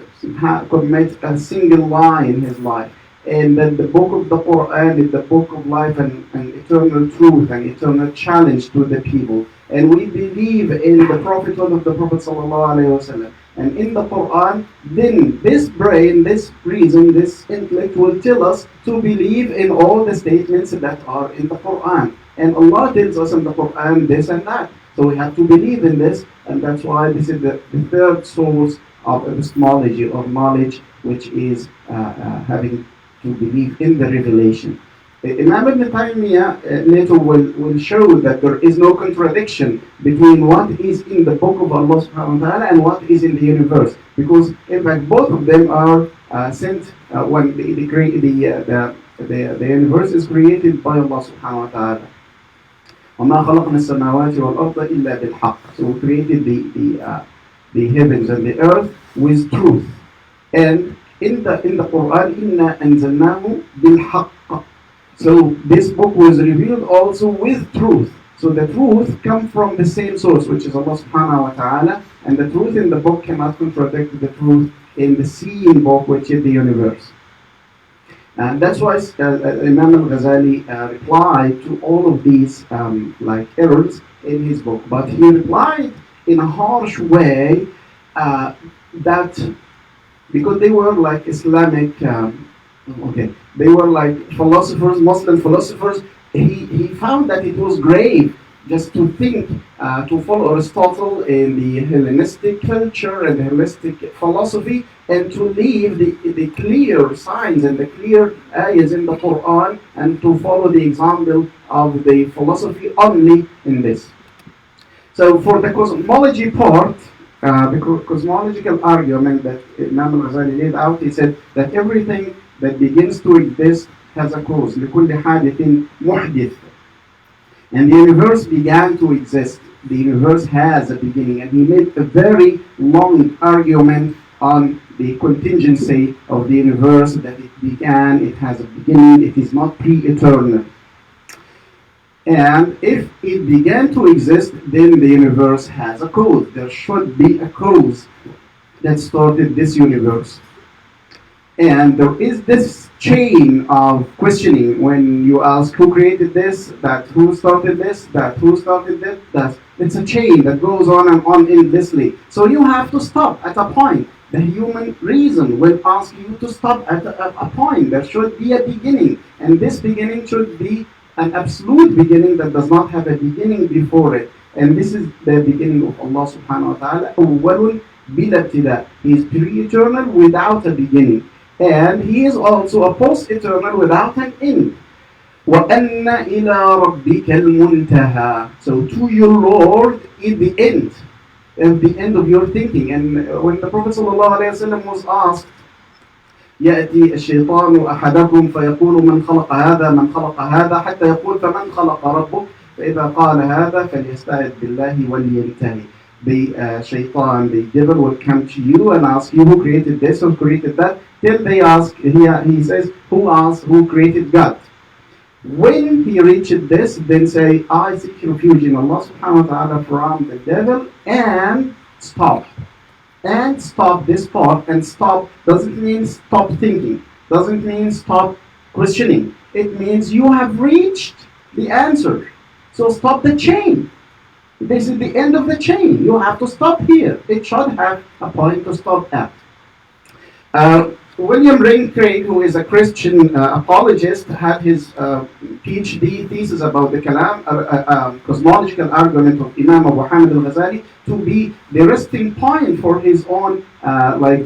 commit a single lie in his life. And that the book of the Quran is the book of life and eternal truth and eternal challenge to the people. And we believe in the prophethood of the Prophet ﷺ. And in the Quran, then this brain, this reason, this intellect will tell us to believe in all the statements that are in the Quran. And Allah tells us in the Quran this and that. So we have to believe in this, and that's why this is the third source of epistemology or knowledge, which is having to believe in the revelation. Imam Ibn Taymiyyah later will show that there is no contradiction between what is in the book of Allah subhanahu wa ta'ala and what is in the universe, because in fact both of them are sent when the universe is created by Allah subhanahu wa ta'ala. وَمَا خَلَقْنَا السَّمَاوَاتِ وَالْأَرْضَ إِلَّا بِالْحَقِّ. So we created the heavens and the earth with truth. And in the Quran, إِنَّا أَنزَلْنَاهُ بِالْحَقِّ. So this book was revealed also with truth. So the truth comes from the same source, which is Allah subhanahu wa ta'ala, and the truth in the book cannot contradict the truth in the seen book, which is the universe. And that's why Imam al-Ghazali replied to all of these like errors in his book. But he replied in a harsh way that because they were like Islamic, they were like philosophers, Muslim philosophers, he found that it was grave just to think, to follow Aristotle in the Hellenistic culture and the Hellenistic philosophy, and to leave the clear signs and the clear ayahs in the Quran, and to follow the example of the philosophy only in this. So for the cosmology part, the cosmological argument that Imam al-Ghazali laid out, he said that everything that begins to exist has a cause. لكل حادث محدث. And the universe began to exist. The universe has a beginning, and he made a very long argument on the contingency of the universe, that it began, it has a beginning, it is not pre-eternal. And if it began to exist, then the universe has a cause. There should be a cause that started this universe. And there is this chain of questioning when you ask who created this, that who started this, that who started that. It's a chain that goes on and on endlessly. So you have to stop at a point. The human reason will ask you to stop at a point. There should be a beginning. And this beginning should be an absolute beginning that does not have a beginning before it. And this is the beginning of Allah subhanahu wa ta'ala. أول بلا ابتداء. He is pre-eternal without a beginning. And he is also a post-eternal without an end. وَأَنَّ إِلَىٰ رَبِّكَ الْمُنْتَهَى. So to your Lord is the end. And the end of your thinking. And when the Prophet ﷺ was asked, يأتي الشيطان أحدكم فيقول من خلق هذا من خلق هذا حتى يقول فمن خلق ربك فإذا قال هذا فليستعذ بالله ولينتهي. The shaitan, the devil will come to you and ask you who created this, who created that, till they ask, he says, who created God? When he reaches this, then say, I seek refuge in Allah subhanahu wa ta'ala from the devil, and stop. And stop this thought, and stop doesn't mean stop thinking, doesn't mean stop questioning. It means you have reached the answer. So stop the chain. This is the end of the chain. You have to stop here. It should have a point to stop at. William Lane Craig, who is a Christian apologist, had his PhD thesis about the cosmological argument of Imam Abu Hamid al-Ghazali to be the resting point for his own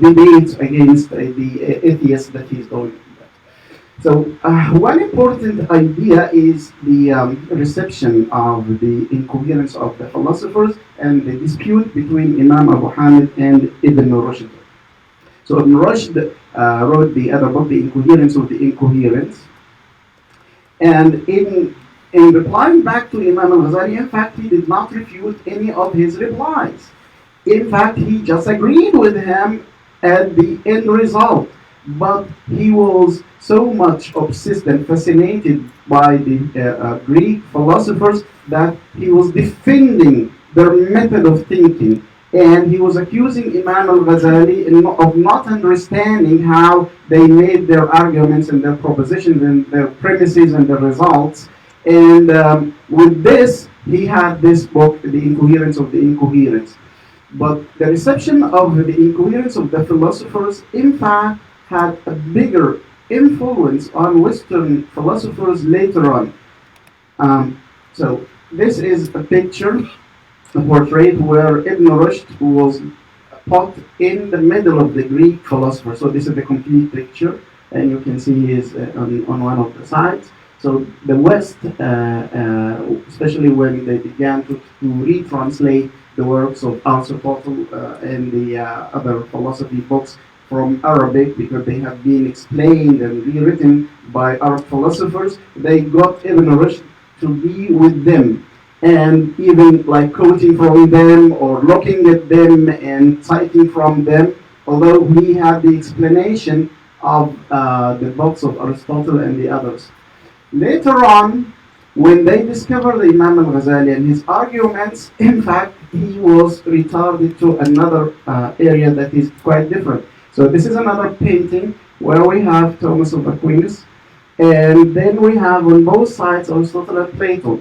debates against the atheists that he's doing. So one important idea is the reception of the incoherence of the philosophers and the dispute between Imam Abu Hamid and Ibn Rushd. So Ibn Rushd wrote the other book, The Incoherence of the Incoherence. And in replying back to Imam al-Ghazali, in fact, he did not refute any of his replies. In fact, he just agreed with him at the end result. But he was so much obsessed and fascinated by the Greek philosophers that he was defending their method of thinking. And he was accusing Imam al-Ghazali of not understanding how they made their arguments and their propositions and their premises and their results. And with this, he had this book, The Incoherence of the Incoherence. But the reception of the incoherence of the philosophers, in fact, had a bigger influence on Western philosophers later on. So this is a picture, a portrait where Ibn Rushd was put in the middle of the Greek philosophers. So this is the complete picture, and you can see he is on one of the sides. So the West, especially when they began to retranslate the works of Aristotle and the other philosophy books from Arabic, because they have been explained and rewritten by Arab philosophers, they got Ibn Rushd to be with them, and even like quoting from them or looking at them and citing from them, although he had the explanation of the books of Aristotle and the others. Later on, when they discovered Imam al-Ghazali and his arguments, in fact, he was retarded to another area that is quite different. So this is another painting where we have Thomas of Aquinas, and then we have on both sides Aristotle and Plato.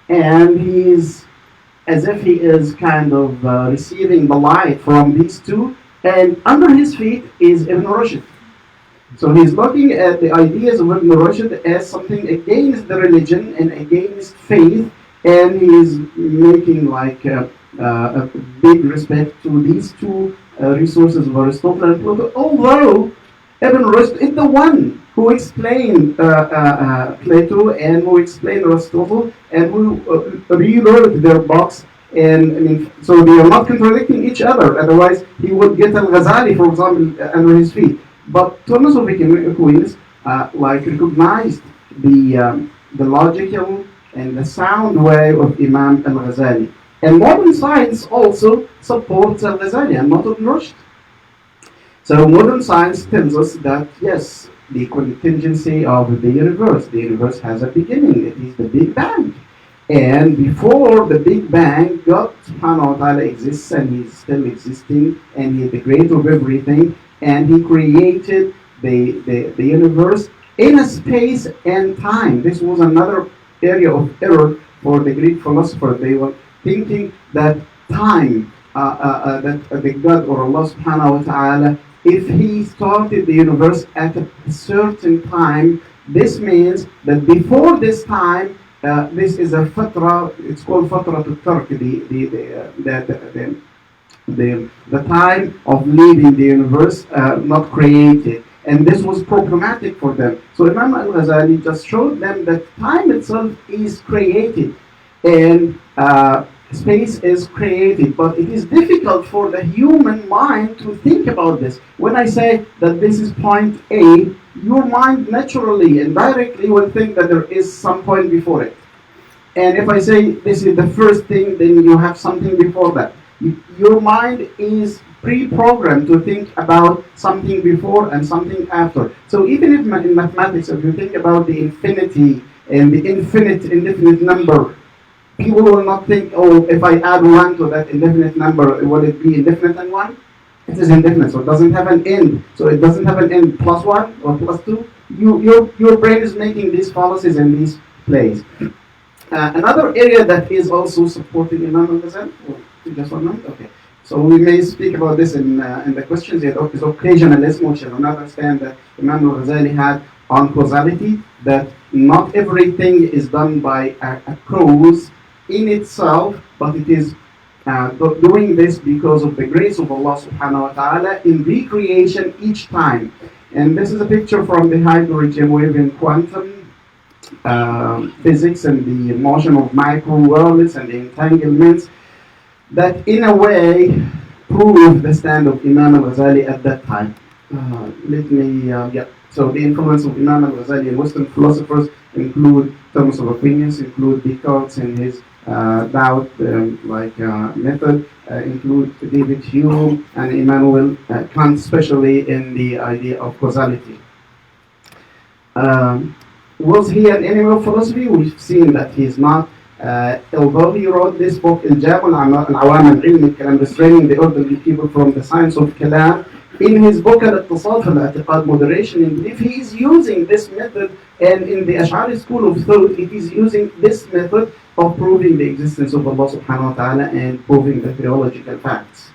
And he's as if he is kind of receiving the light from these two, and under his feet is Ibn Rushd. So he's looking at the ideas of Ibn Rushd as something against the religion and against faith, and he is making like a big respect to these two resources of Aristotle and Plato, although Ibn Rushd is the one who explained Plato and who explained Aristotle and who rewrote their books And I mean, so they are not contradicting each other. Otherwise, he would get Al-Ghazali, for example, under his feet. But Thomas of Aquin like recognized the logical and the sound way of Imam Al-Ghazali. And modern science also supports Al-Ghazali and not Rushd. So modern science tells us that yes, the contingency of the universe has a beginning. It is the Big Bang. And before the Big Bang, God subhanahu wa ta'ala exists and He's still existing and He is the creator of everything and He created the universe in a space and time. This was another area of error for the Greek philosophers. They were thinking that time, that the God or Allah subhanahu wa ta'ala, if He started the universe at a certain time, this means that before this time, this is a fatra, it's called fatra to Turk, the time of leaving the universe, not created. And this was problematic for them. So Imam Al-Ghazali just showed them that time itself is created and space is created, but it is difficult for the human mind to think about this. When I say that this is point A, your mind naturally and directly will think that there is some point before it. And if I say this is the first thing, then you have something before that. Your mind is pre-programmed to think about something before and something after. So even if in mathematics, if you think about the infinity and the indefinite number, people will not think, oh, if I add 1 to that indefinite number, will it be indefinite and 1? It is indefinite, so it doesn't have an end. So it doesn't have an end plus 1 or plus 2. Your brain is making these fallacies and these plays. Another area that is also supporting Imam Al-Ghazali, just 1 minute? Okay. So we may speak about this in the questions here, is occasionalism, which is another stand that Imam Al-Ghazali had on causality, that not everything is done by a cause in itself, but it is doing this because of the grace of Allah subhanahu wa ta'ala in recreation each time. And this is a picture from the hydrogen wave in quantum physics and the motion of microworlds and the entanglements that in a way prove the stand of Imam Al-Ghazali at that time. So the influence of Imam Al-Ghazali and Western philosophers include Thomas of Aquinas, include Descartes and his doubt method, include David Hume and Immanuel Kant, especially in the idea of causality. Was he an enemy of philosophy? We've seen that he's not. Although he wrote this book, Iljam al-Awam al-Ilm al-Kalam, restraining the orderly people from the science of Kalam, in his book Al-Ittisaf al-I'tiqad, Moderation in Belief, he is using this method, and in the Ash'ari school of thought, it is using this method of proving the existence of Allah subhanahu wa ta'ala and proving the theological facts.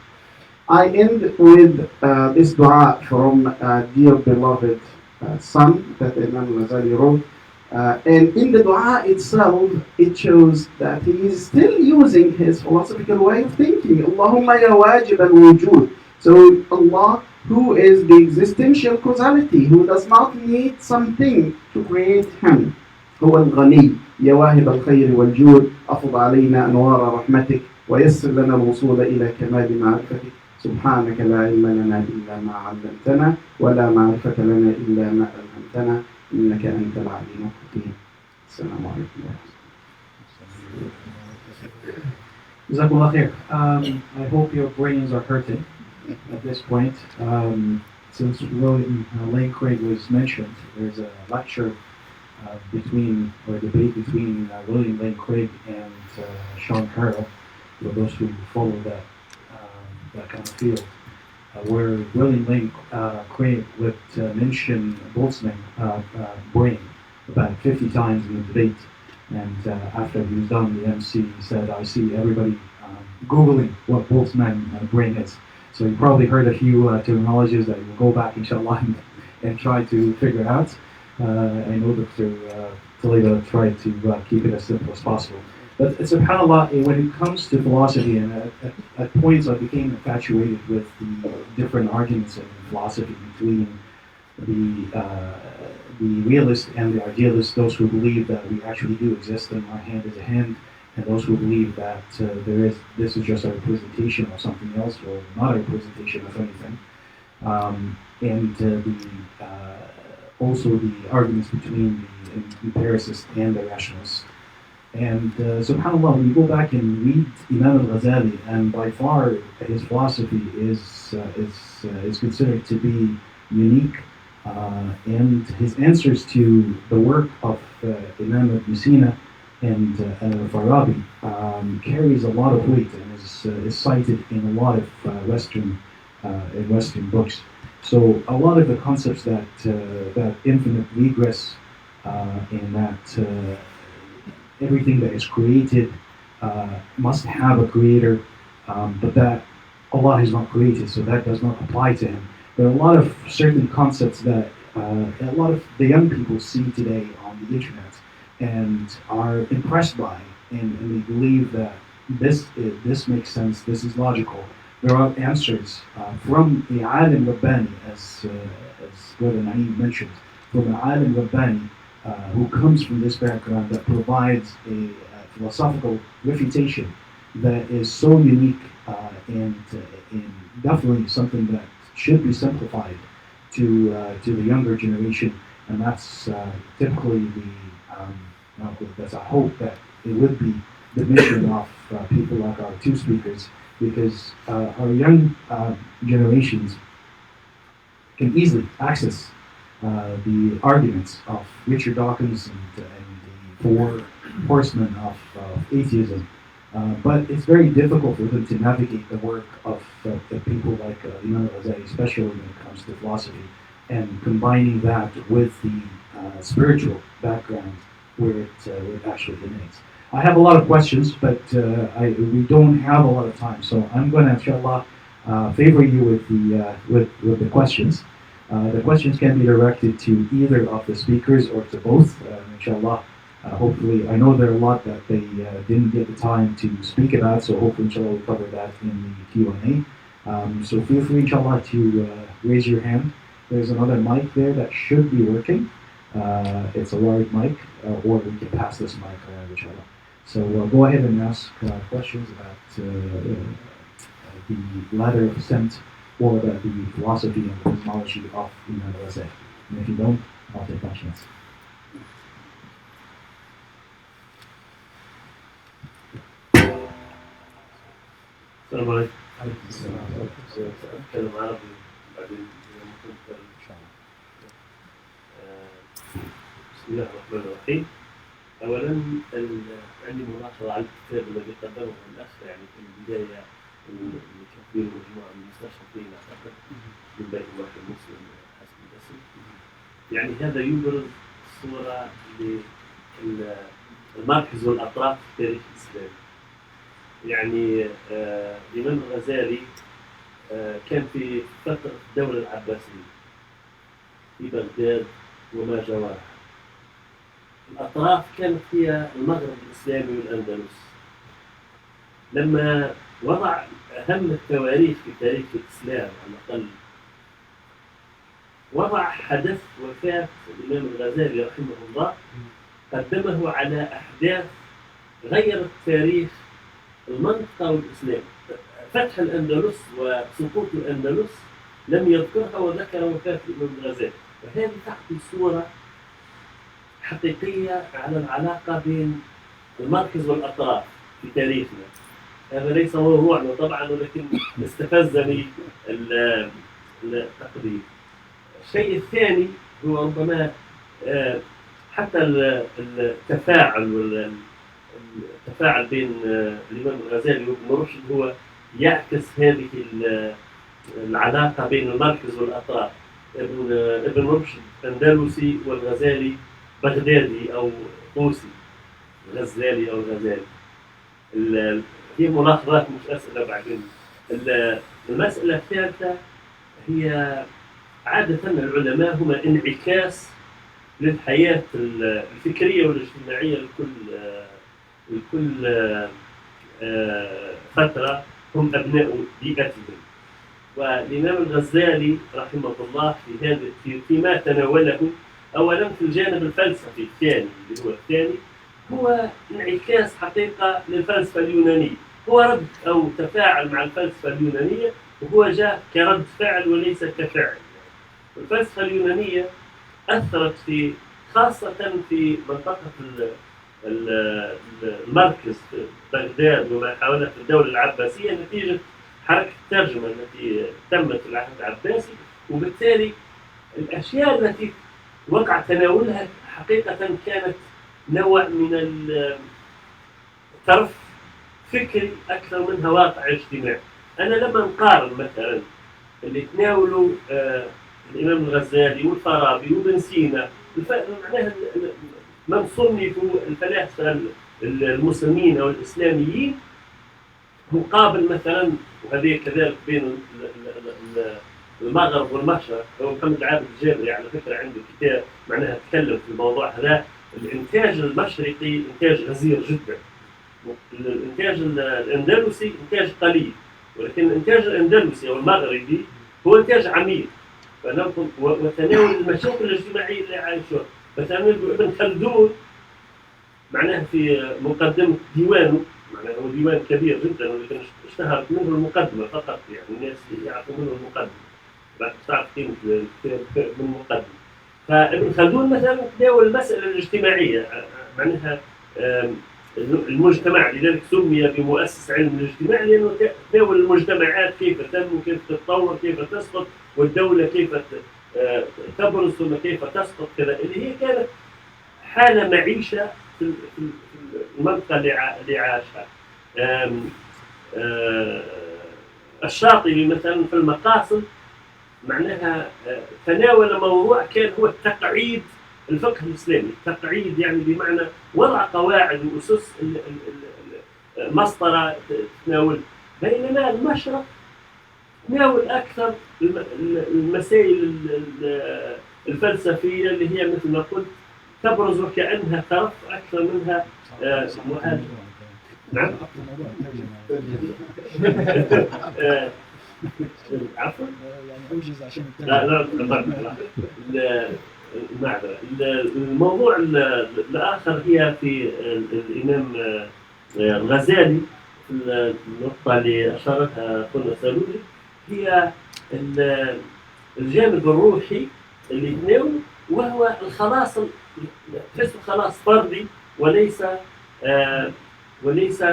I end with this dua from Dear Beloved Son that Imam Al-Ghazali wrote. And in the dua itself, it shows that he is still using his philosophical way of thinking. Allahumma ya wajib al-wujud. So Allah, who is the existential causality, who does not need something to create him. هو الغني يا واهب الخير والجود أفض علينا أنوار رحمتك ويسر لنا الوصول إلى كمال معرفتك سبحانك لا علم لنا إلا ما علمتنا ولا معرفة لنا إلا ما ألهمتنا إنك أنت العليم الحكيم. السلام عليكم ورحمة الله. Jazakallah khair. I hope your brains are hurting at this point. Since William Lane Craig was mentioned, there's a lecture debate between William Lane Craig and Sean Carroll, for those who follow that kind of field, where William Lane Craig would mention Boltzmann brain about 50 times in the debate, and after he was done, the MC said, I see everybody Googling what Boltzmann brain is. So you probably heard a few terminologies that you'll go back, inshallah, and try to figure out. I know Dr. Toledo tried to keep it as simple as possible. But subhanAllah, when it comes to philosophy, and at points I became infatuated with the different arguments in philosophy between the realist and the idealist, those who believe that we actually do exist and our hand is a hand, and those who believe that this is just a representation of something else or not a representation of anything. Also the arguments between the empiricists and the rationalists. And subhanAllah, when you go back and read Imam al-Ghazali, and by far his philosophy is considered to be unique, and his answers to the work of Imam Ibn Sina and Farabi carries a lot of weight and is cited in a lot of Western books. So a lot of the concepts that infinite regress and that everything that is created must have a creator, but that Allah has not created, so that does not apply to him. There are a lot of certain concepts that a lot of the young people see today on the internet and are impressed by, and they believe that this makes sense, this is logical. There are answers from the Alim Rabbani, as Brother Naeem mentioned, from the Alim Rabbani, who comes from this background, that provides a philosophical refutation that is so unique and definitely something that should be simplified to the younger generation, and that's typically that's a hope that it would be the mission of people like our two speakers, because our young generations can easily access the arguments of Richard Dawkins and the four horsemen of atheism. But it's very difficult for them to navigate the work of the people like Imam al-Ghazali, especially when it comes to philosophy, and combining that with the spiritual background where it actually emanates. I have a lot of questions, but we don't have a lot of time, so I'm going to, inshallah, favor you with the questions. The questions can be directed to either of the speakers or to both, inshallah. Hopefully, I know there are a lot that they didn't get the time to speak about, so hopefully, inshallah, we'll cover that in the Q&A. So feel free, inshallah, to raise your hand. There's another mic there that should be working. It's a large mic, or we can pass this mic around, inshallah. So go ahead and ask questions about the ladder of ascent, or about the philosophy and the cosmology of Imam al-Ghazali. And if you don't, I'll take questions. السلام عليكم. أتكلم عربي بعدين بسم الله الرحمن الرحيم. أولاً عندي ملاحظة على الكتاب الذي قدمه الأخ، يعني في البداية الكثير مجموعة من المستشرقين أعتقد من بين واحد مسلم حسب الاسم، يعني هذا يبرز صورة للمركز والأطراف في التاريخ الإسلامي. يعني الإمام الغزالي كان في فترة الدولة العباسية في بغداد وما جاورها. الأطراف كانت هي المغرب الإسلامي والأندلس. لما وضع أهم التواريخ في تاريخ الإسلام على الأقل، وضع حدث وفاة الإمام الغزالي رحمه الله، قدمه على أحداث غيرت تاريخ المنطقة والإسلام. فتح الأندلس وسقوط الأندلس لم يذكرها، وذكر وفاة الإمام الغزالي، وهذه تعطي صورة حقيقية على العلاقة بين المركز والأطراف في تاريخنا. هذا ليس موضوعنا طبعا، ولكن استفزني التقديم. الشيء الثاني هو ربما حتى التفاعل بين الإمام الغزالي وابن رشد هو يعكس هذه العلاقة بين المركز والأطراف. ابن رشد أندلسي والغزالي بغدادي أو طوسي، غزالي أو غزالي. هي ملاحظات مش أسئلة بعدين. المسألة الثالثة هي عادة العلماء هم انعكاس للحياة الفكرية والاجتماعية لكل فترة، هم أبناء بيئتهم. والإمام الغزالي رحمه الله فيما تناوله أولا في الجانب الفلسفي الثاني اللي هو الثاني، هو انعكاس حقيقة للفلسفة اليونانية، هو رد أو تفاعل مع الفلسفة اليونانية، وهو جاء كرد فعل وليس كفعل. الفلسفة اليونانية أثرت في خاصة في منطقة المركز في بغداد وما حولها في الدولة العباسية نتيجة حركة الترجمة التي تمت في العهد العباسي، وبالتالي الأشياء التي وقع تناولها حقيقة كانت نوع من الترف فكري أكثر منها واقع اجتماعي. أنا لما نقارن مثلا اللي تناولوا الإمام الغزالي والفارابي وابن سينا، معناها من صنفوا الفلاسفة المسلمين أو الإسلاميين، مقابل مثلا وهذه كذلك بين المغرب والمشرق. هو محمد العابد الجابري على فكرة عنده كتاب معناها تكلم في الموضوع هذا. الإنتاج المشرقي إنتاج غزير جدا، الإنتاج الأندلسي إنتاج قليل، ولكن الإنتاج الأندلسي أو المغربي هو إنتاج عميق وتناول المشاكل الاجتماعية اللي عايشوها. مثلا ابن خلدون معناه في مقدمة ديوانه، معناه هو ديوان كبير جدا ولكن اشتهرت منه المقدمة فقط، يعني الناس يعرفوا منه المقدمة، بعد تعرف قيمة الكتاب من المقدمة. فابن خلدون مثلا تناول المسألة الاجتماعية، معناها المجتمع، لذلك سمي بمؤسس علم الاجتماع لأنه تناول المجتمعات كيف تنمو، كيف تتطور، كيف تسقط، والدولة كيف تبرز ثم كيف تسقط كذا، اللي هي كانت حالة معيشة في المنطقة اللي عاشها. الشاطبي مثلا في المقاصد معناها تناول موضوع كان هو التقعيد الفقه الإسلامي. التقعيد يعني بمعنى وضع قواعد وأسس مسطرة تناول، بينما المشرق تناول أكثر المسائل الفلسفية اللي هي مثل ما قلت تبرز كأنها ترف أكثر منها معالجة. نعم. عفوا. يعني أوجز عشان لا المعذرة. الموضوع الآخر هي في الإمام الغزالي، النقطة اللي أشارتها أخونا سالولي، هي الجانب الروحي اللي يتناول، وهو الخلاص، تحس خلاص فردي وليس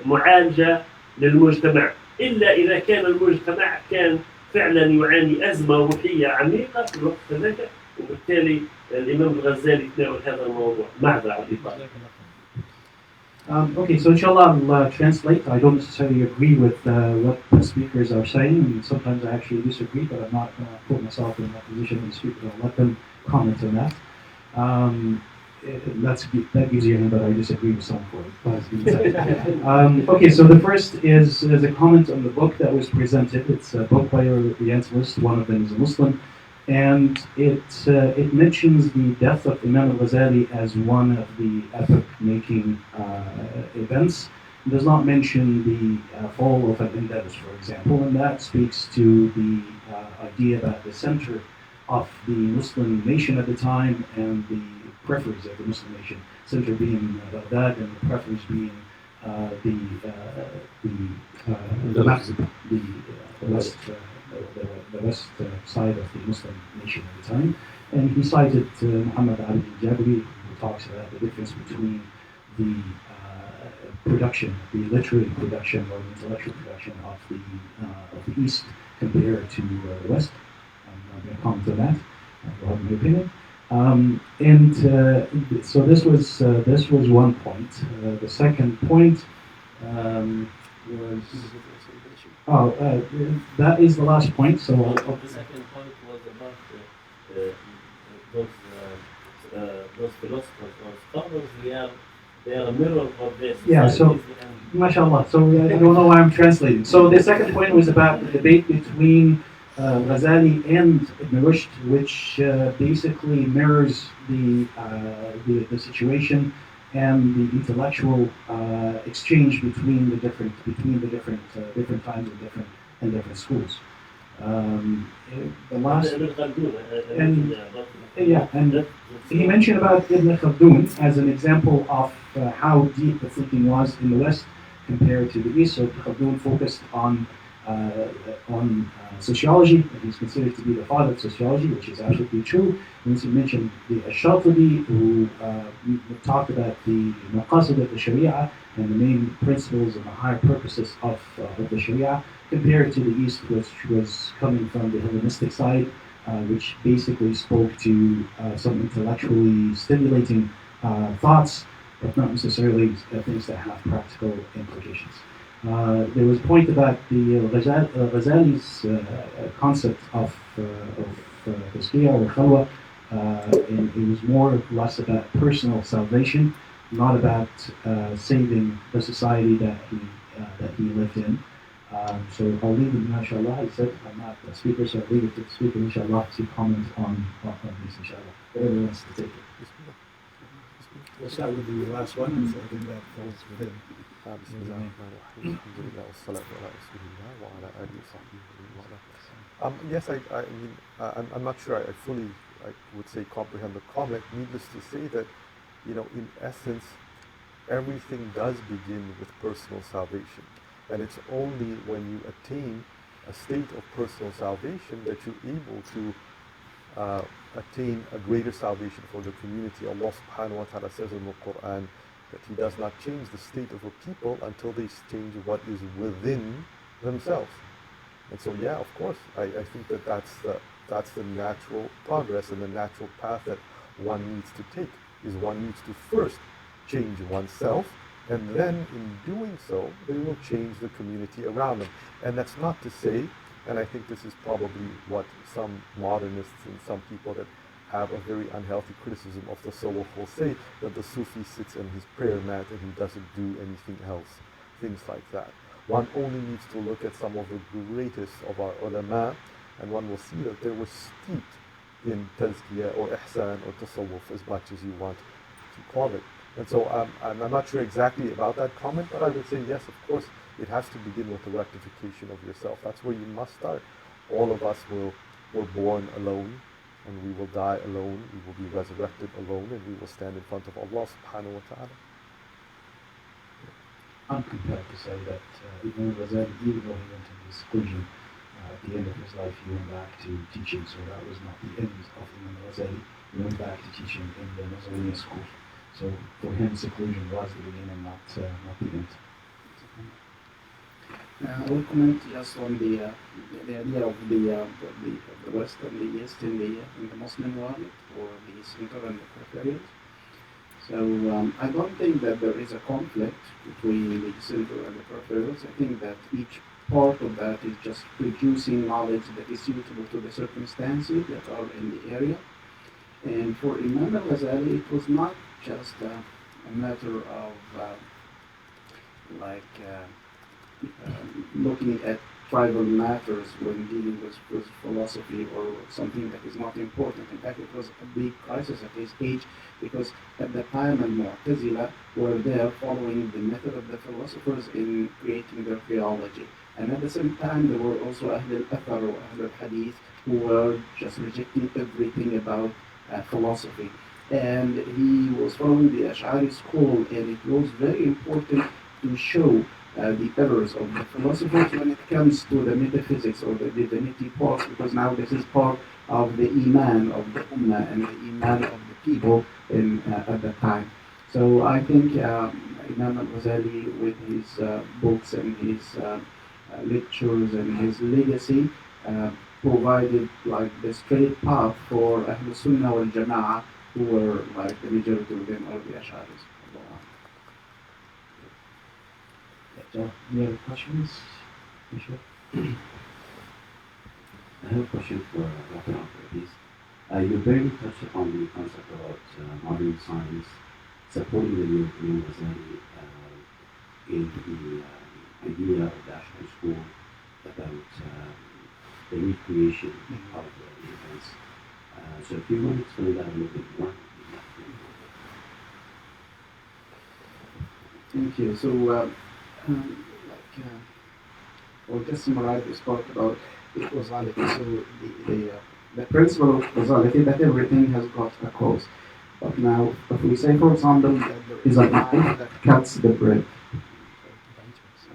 معالجة للمجتمع، إلا إذا كان المجتمع كان فعلا يعاني أزمة روحية عميقة في الوقت ذاك، وبالتالي الإمام الغزالي تناول هذا الموضوع. معذرة على الإطالة. Okay, so inshallah I'll translate. I don't necessarily agree with what the speakers are saying, and sometimes I actually disagree, but I'm not going to put myself in that position and speak. I'll let them comment on that. That gives you a hint that I disagree with some point. Okay, so the first is a comment on the book that was presented. It's a book by Orientalist. One of them is a Muslim. And it mentions the death of Imam al-Ghazali as one of the epoch-making events. It does not mention the fall of Al-Andalus, for example, and that speaks to the idea that the center of the Muslim nation at the time and the preference of the Muslim nation, center being Baghdad and the preference being the west side of the Muslim nation at the time. And he cited Muhammad Ali al-Jabri, who talks about the difference between the production, the literary production or intellectual production of the East compared to the West. I'm not going to comment on that. I have my opinion. So this was one point. The second point was. That is the last point. So the second point was about those philosophers or scholars. They are a mirror of this. Yeah. So, mashallah. So I don't know why I'm translating. So the second point was about the debate between Ghazali and Ibn Rushd, which basically mirrors the situation and the intellectual exchange between the different times and different schools. The last and he mentioned about Ibn Khaldun as an example of how deep the thinking was in the West compared to the East. So Ibn Khaldun focused on sociology, and he's considered to be the father of sociology, which is absolutely true. And he mentioned the Ash-Shatibi, who talked about the maqasid of the Sharia and the main principles and the higher purposes of the Sharia, compared to the East, which was coming from the Hellenistic side, which basically spoke to some intellectually stimulating thoughts, but not necessarily things that have practical implications. There was a point about the Ghazali's concept of tazkiyah or khalwa, and it was more or less about personal salvation, not about saving the society that he lived in. So I'll leave it, inshallah. He said I'm not a speaker, so I'll leave it to the speaker, inshallah, to comment on this, inshallah. Whoever wants to take it. We'll start with the last one, so I think that falls within. بسم الله الرحمن الرحيم الحمد لله والصلاة على رسول الله وعلى آله وصحبه ومن Yes, I'm not sure I fully, I would say, comprehend the comment. Needless to say that, in essence, everything does begin with personal salvation. And it's only when you attain a state of personal salvation that you're able to attain a greater salvation for the community. Allah subhanahu wa ta'ala says in the Quran that He does not change the state of a people until they change what is within themselves. And so, yeah, of course, I think that that's the natural progress and the natural path that one needs to take, is one needs to first change oneself, and then in doing so, they will change the community around them. And that's not to say, and I think this is probably what some modernists and some people that have a very unhealthy criticism of the Tasawwuf will say, that the Sufi sits on his prayer mat and he doesn't do anything else, things like that. One only needs to look at some of the greatest of our ulama, and one will see that they were steeped in tazkiyah or ihsan or tasawwuf, as much as you want to call it. And so I'm not sure exactly about that comment, but I would say yes, of course, it has to begin with the rectification of yourself. That's where you must start. All of us were born alone, and we will die alone, we will be resurrected alone, and we will stand in front of Allah subhanahu wa ta'ala. I'm compelled to say that Imam Ghazali, even though he went into seclusion, at the end of his life he went back to teaching, so that was not the end of Imam Ghazali. He went back to teaching in the Nazariya school. So for him, seclusion was the beginning, not the end. I will comment just on the idea of the West and the East in the Muslim world, or the center and the periphery. So I don't think that there is a conflict between the center and the peripherals. I think that each part of that is just producing knowledge that is suitable to the circumstances that are in the area. And for Imam al-Ghazali, it was not just a matter of looking at tribal matters when dealing with philosophy or something that is not important. In fact, it was a big crisis at his age, because at the time al-Mu'tazila were there following the method of the philosophers in creating their theology. And at the same time, there were also Ahl al-Athar or Ahl al-Hadith who were just rejecting everything about philosophy. And he was following the Ash'ari school, and it was very important to show the errors of the philosophers when it comes to the metaphysics or the divinity part, because now this is part of the Iman of the Ummah and the Iman of the people at that time. So I think Imam al-Ghazali, with his books and his lectures and his legacy, provided like the straight path for Ahl Sunnah wal Jama'ah, who were like the majority of them are the Ash'aris. Any other questions? I have a question for Dr. Alfred, please. You barely touched upon the concept about modern science supporting the European Ghazali in the idea of the Ash'ari school about the recreation of the events. So if you want to explain that a little bit more. Thank you. So, we'll just summarize this part about the causality. So the principle of causality, that everything has got a cause. But now, if we say, for example, that there is a knife that cuts the bread.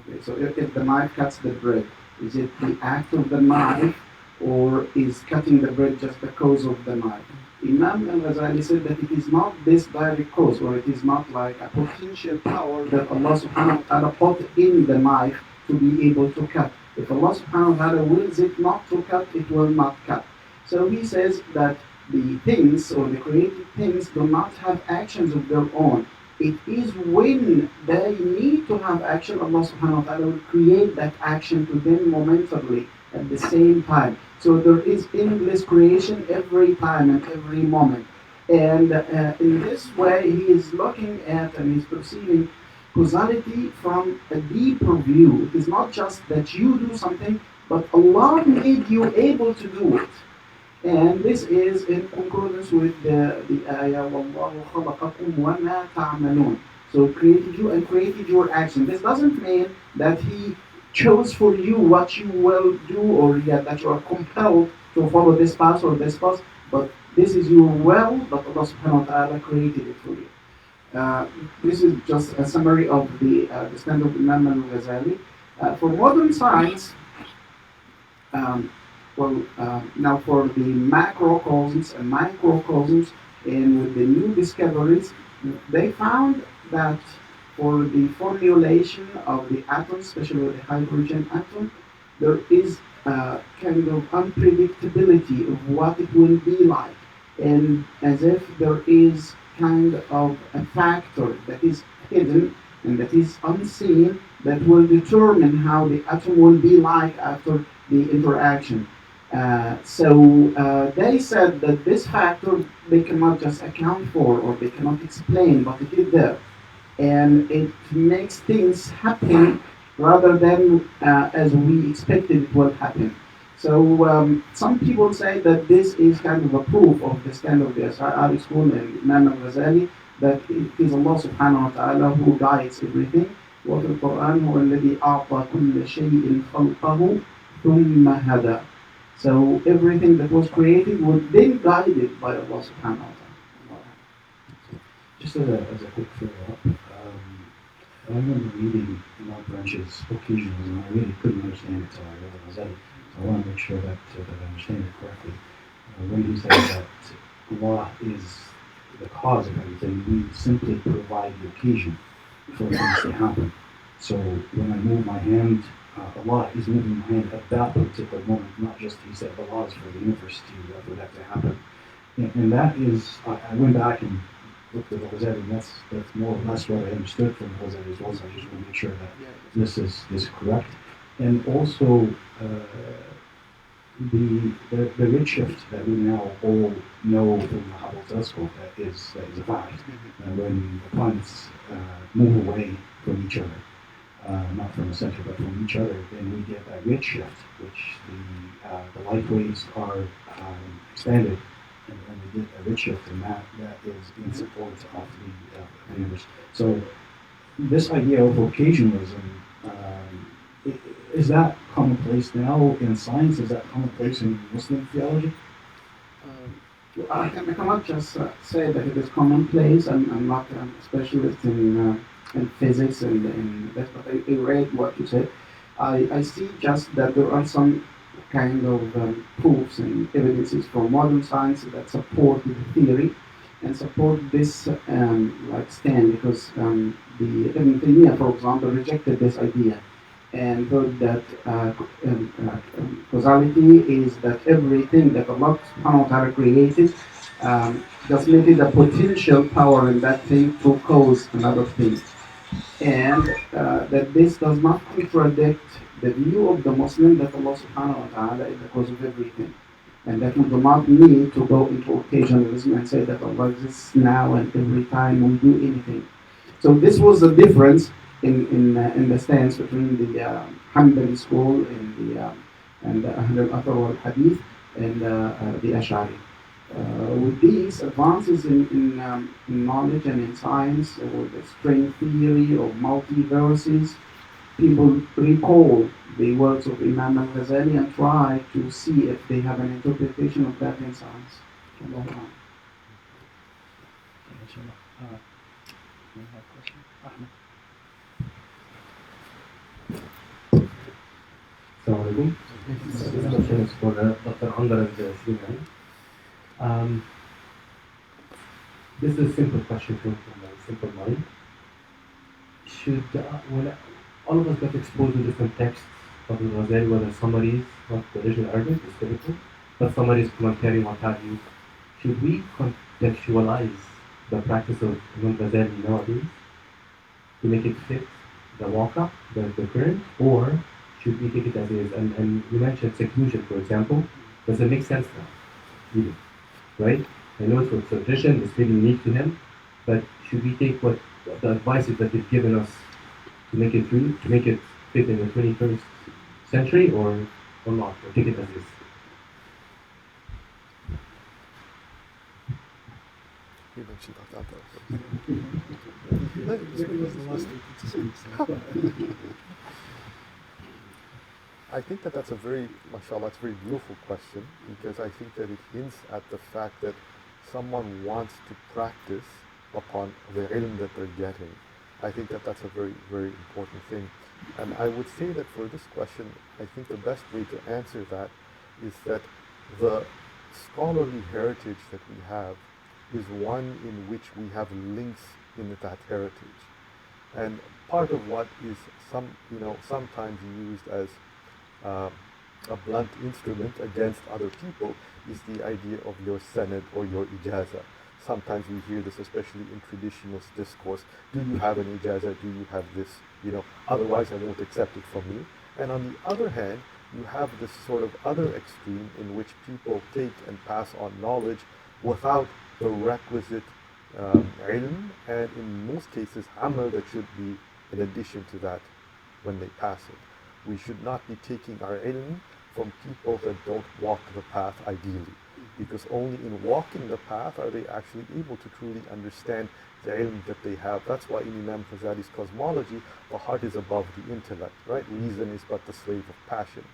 Okay, so if the knife cuts the bread, is it the act of the knife, or is cutting the bread just the cause of the knife? Imam al-Ghazali said that it is not this direct cause, or it is not like a potential power that Allah subhanahu wa ta'ala put in the knife to be able to cut. If Allah subhanahu wa ta'ala wills it not to cut, it will not cut. So he says that the things or the created things do not have actions of their own. It is when they need to have action, Allah subhanahu wa ta'ala will create that action to them momentarily at the same time. So there is endless creation every time and every moment. And in this way, he is looking at and he's perceiving causality from a deeper view. It is not just that you do something, but Allah made you able to do it. And this is in concordance with the ayah, وَاللَّهُ خَلَقَكُمْ وَمَا تَعْمَلُونَ. So created you and created your action. This doesn't mean that He chose for you what you will do, or that you are compelled to follow this path or this path, but this is your will, but Allah subhanahu wa ta'ala created it for you. This is just a summary of the stand of Imam al-Ghazali. For modern science, now for the macrocosms and microcosms, and with the new discoveries, they found that for the formulation of the atom, especially the hydrogen atom, there is a kind of unpredictability of what it will be like, and as if there is kind of a factor that is hidden and that is unseen that will determine how the atom will be like after the interaction. So they said that this factor they cannot just account for or they cannot explain, but it is there. And it makes things happen rather than as we expected it will happen. So some people say that this is kind of a proof of the stand of the Ash'ari school and Imam al-Ghazali, that it is Allah subhanahu wa ta'ala who guides everything. وفي القرآن هو الذي أعطى كل شيء خلقه ثم هدى. So everything that was created was then guided by Allah subhanahu wa ta'ala. Just as a quick follow-up, I remember reading Imam Branch's occasions, and I really couldn't understand it until I read it. So I want to make sure that I understand it correctly. When he says that Allah is the cause of everything, we simply provide the occasion for things to happen. So when I move my hand, Allah is moving my hand at that particular moment, not just He said Allah is for the universe for that to happen. And that is, I went back and looked at the Ghazali, and that's more or less what I understood from the Ghazali as well. So I just want to make sure that this is correct. And also the redshift that we now all know from the Hubble telescope, that is a fact. When the planets move away from each other, not from the center but from each other, then we get a redshift, which the light waves are expanded, and we get a redshift, and that is in support of the universe. So this idea of occasionalism, is that commonplace now in science? Is that commonplace in Muslim theology? I cannot just say that it is commonplace. I'm not a specialist in physics and that, but I read what you said. I see just that there are some kind of proofs and evidences from modern science that support the theory and support this stand, because the Ibn Taymiyyah, for example, rejected this idea and thought that causality is that everything that Allah subhanahu wa ta'ala created just made it a potential power in that thing to cause another thing. And that this does not contradict the view of the Muslim that Allah subhanahu wa ta'ala is the cause of everything. And that we do not need to go into occasionalism and say that Allah exists now and every time we do anything. So this was the difference in the stance between the Hanbali school and the Ahl al-Athar wal-Hadith and the Ash'ari. With these advances in knowledge and in science, or the string theory or multiverses, people recall the words of Imam al-Ghazali and try to see if they have an interpretation of that in science. inshallah. You have a question? Ahmed. Assalamu alaikum. This question is for Dr. Andar and Slimani. This is a simple question from my simple mind. When all of us got exposed to different texts of the Ghazali, whether summaries, not the original Arabic, it's difficult, but summaries, commentary, what have you, should we contextualize the practice of Imam Ghazali nowadays to make it fit the waqah, the current, or should we take it as is? And you mentioned seclusion, for example. Does it make sense now? Either, right? I know it's for tradition, it's really unique to him, but should we take what the advices that they've given us to make it through, to make it fit in the 21st century, or not, or take it as is? You mentioned that. Maybe it was the last week. I think that's a very, mashallah, it's a very beautiful question, because I think that it hints at the fact that someone wants to practice upon the ilm that they're getting. I think that's a very, very important thing. And I would say that for this question, I think the best way to answer that is that the scholarly heritage that we have is one in which we have links in that heritage. And part of what is sometimes used as a blunt instrument against other people is the idea of your sanad or your ijaza. Sometimes we hear this, especially in traditional discourse. Do you have an ijaza? Do you have this? Otherwise I won't accept it from you. And on the other hand, you have this sort of other extreme in which people take and pass on knowledge without the requisite ilm, and in most cases amal that should be in addition to that when they pass it. We should not be taking our ilm from people that don't walk the path ideally, because only in walking the path are they actually able to truly understand the ilm that they have. That's why in Imam Ghazali's cosmology, the heart is above the intellect, right? Reason is but the slave of passion.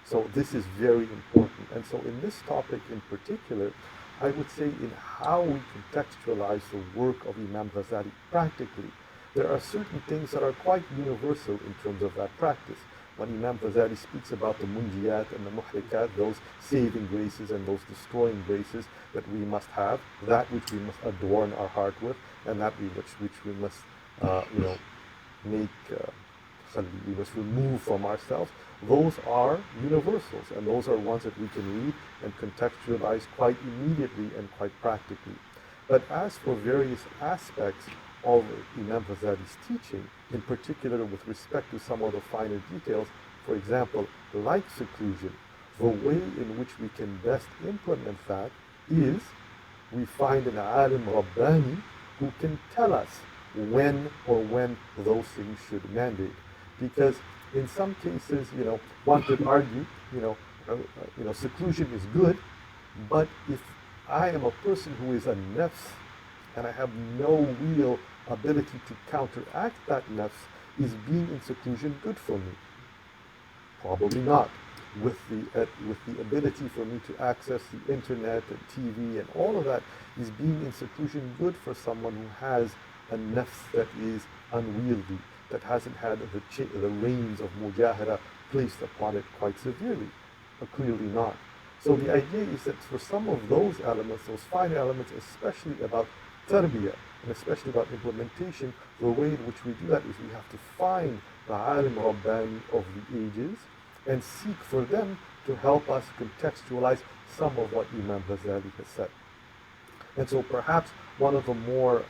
So this is very important. And so in this topic in particular, I would say in how we contextualize the work of Imam Ghazali practically, there are certain things that are quite universal in terms of that practice. When Imam Ghazali speaks about the munjiyat and the muhrikat, those saving graces and those destroying graces that we must have, that which we must adorn our heart with, and that which we must, we must remove from ourselves, those are universals, and those are ones that we can read and contextualize quite immediately and quite practically. But as for various aspects of Imam Ghazali's teaching, in particular with respect to some of the finer details, for example, like seclusion, the way in which we can best implement that is we find an alim Rabbani who can tell us when those things should mandate. Because in some cases, one could argue, seclusion is good, but if I am a person who is a nafs and I have no real ability to counteract that nafs, is being in seclusion good for me? Probably not. With the ability for me to access the internet and TV and all of that, is being in seclusion good for someone who has a nafs that is unwieldy, that hasn't had the reins of mujahara placed upon it quite severely? Clearly not. So the idea is that for some of those elements, those fine elements, especially about tarbiyah, and especially about implementation, the way in which we do that is we have to find the alim Rabbani of the ages and seek for them to help us contextualize some of what Imam Ghazali has said. And so perhaps one of the more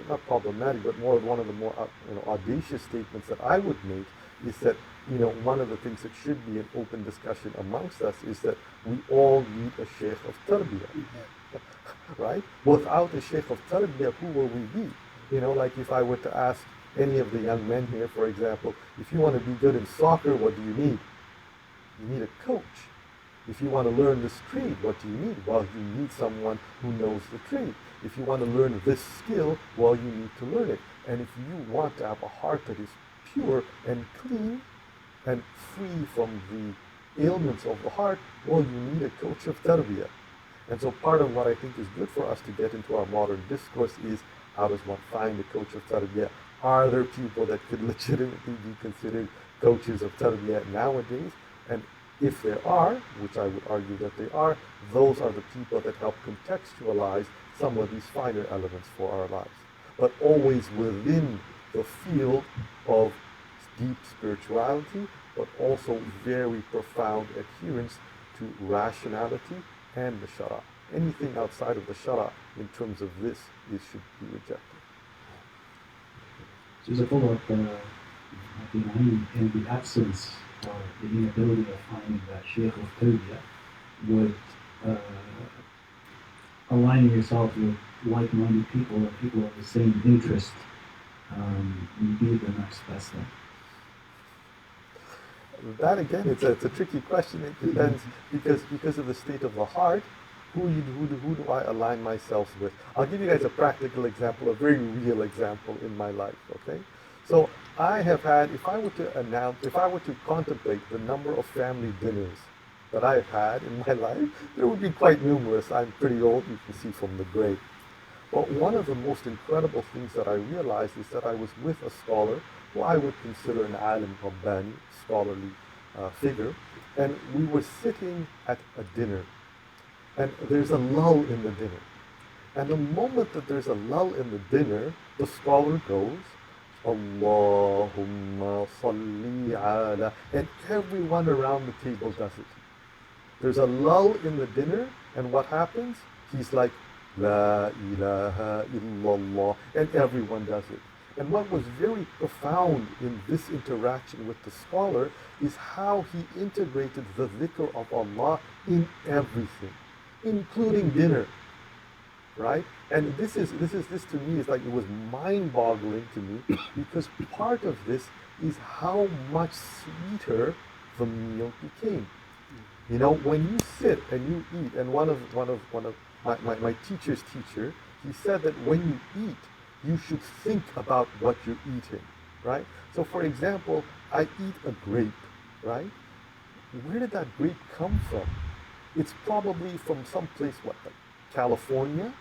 not problematic, but one of the more audacious statements that I would make is that one of the things that should be an open discussion amongst us is that we all need a sheikh of tarbiyah, right? Without a sheikh of tarbiyah, who will we be? Like if I were to ask any of the young men here, for example, if you want to be good in soccer, what do you need? You need a coach. If you want to learn this trade, what do you need? Well, you need someone who knows the trade. If you want to learn this skill, well, you need to learn it. And if you want to have a heart that is pure and clean and free from ailments of the heart, well, you need a coach of tarbiyah. And so part of what I think is good for us to get into our modern discourse is how does one find a coach of tarbiyah? Are there people that could legitimately be considered coaches of tarbiyah nowadays? And if there are, which I would argue that they are, those are the people that help contextualize some of these finer elements for our lives. But always within the field of deep spirituality, but also very profound adherence to rationality and the Shara. Anything outside of the Shara in terms of this should be rejected. So as a follow-up, in the absence or the inability of finding that Sheikh of Tarbiyah, would aligning yourself with like-minded people or people of the same interest be the next best thing? That again, it's a tricky question. It depends because of the state of the heart. Who do I align myself with? I'll give you guys a practical example, a very real example in my life. Okay, so I have had, if I were to contemplate the number of family dinners that I've had in my life, there would be quite numerous. I'm pretty old, you can see from the grade. But one of the most incredible things that I realized is that I was with a scholar who I would consider an alim rabbani, scholarly figure, and we were sitting at a dinner, and there's a lull in the dinner. And the moment that there's a lull in the dinner, the scholar goes, Allahumma salli ala, and everyone around the table does it. There's a lull in the dinner, and what happens? He's like, La ilaha illallah, and everyone does it. And what was very profound in this interaction with the scholar is how he integrated the dhikr of Allah in everything, including dinner, right? And this to me is like, it was mind-boggling to me because part of this is how much sweeter the meal became. You know, when you sit and you eat, and one of my teacher's teacher, he said that when you eat, you should think about what you're eating, right? So for example, I eat a grape, right? Where did that grape come from? It's probably from someplace, like California.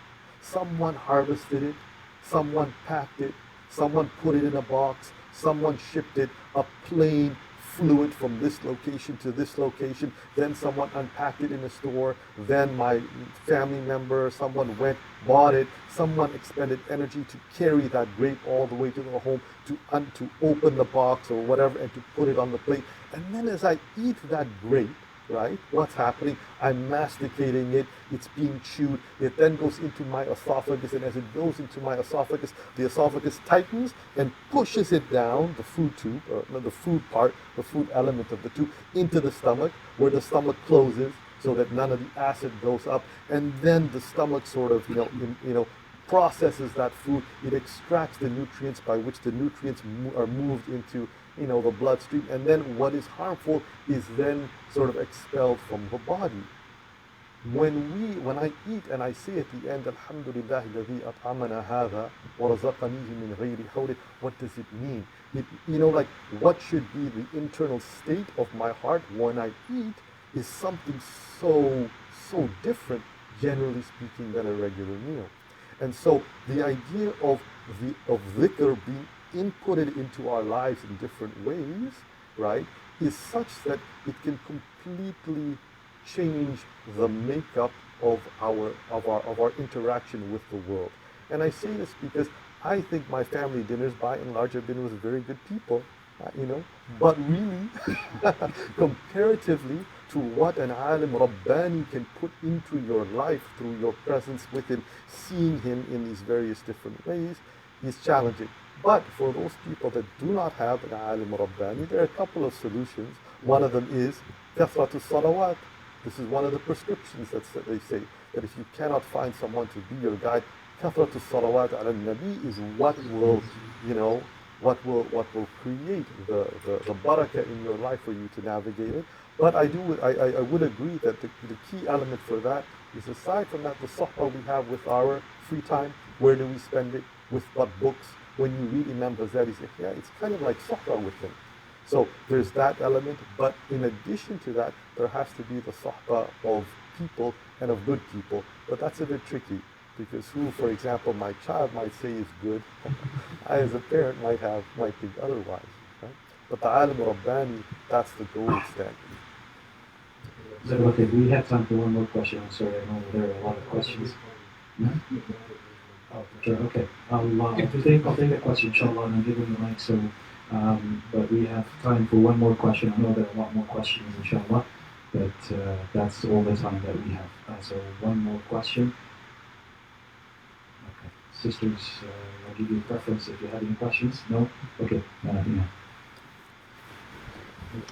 Someone harvested it, someone packed it, someone put it in a box, someone shipped it, a plane flew it from this location to this location, then someone unpacked it in a store, then my family member, someone went, bought it, someone expended energy to carry that grape all the way to the home, to open the box or whatever, and to put it on the plate. And then as I eat that grape, right, what's happening? I'm masticating it, it's being chewed, it then goes into my esophagus, and as it goes into my esophagus, the esophagus tightens and pushes it down, the food tube, or no, the food part, the food element of the tube, into the stomach, where the stomach closes so that none of the acid goes up, and then the stomach sort of, processes that food, it extracts the nutrients by which the nutrients are moved into the bloodstream, and then what is harmful is then sort of expelled from the body. When I eat and I say at the end, Alhamdulillah alladhi at'amana hadha wa razaqanihi min ghayri hawli, what does it mean? Like what should be the internal state of my heart when I eat is something so different, generally speaking, than a regular meal. And so the idea of dhikr being inputted into our lives in different ways, right, is such that it can completely change the makeup of our interaction with the world. And I say this because I think my family dinners, by and large, have been with very good people, but really, comparatively to what an alim rabbani can put into your life through your presence with him, seeing him in these various different ways, is challenging. But for those people that do not have an alim rabbani, there are a couple of solutions. One of them is kathratu salawat. This is one of the prescriptions that they say, that if you cannot find someone to be your guide, kathratu salawat ala nabi is what will, what will create the barakah in your life for you to navigate it. But I would agree that the key element for that is, aside from that, the sohbah we have with our free time. Where do we spend it? With what books? When you read Imam Ghazali's Ihya, it's kind of like sohbah with him. So there's that element, but in addition to that, there has to be the sohbah of people and of good people. But that's a bit tricky because who, for example, my child might say is good, I as a parent might think otherwise. Right? But the alim rabbani, that's the gold standard. So, okay, we have time for one more question. I'm sorry, I know there are a lot of questions. No? Oh, sure, okay. I'll take a question, inshallah, and I'll give him the mic. So, but we have time for one more question. I know there are a lot more questions, inshallah, but that's all the time that we have. So, one more question. Okay. Sisters, I'll give you a preference if you have any questions. No? Okay. Yeah.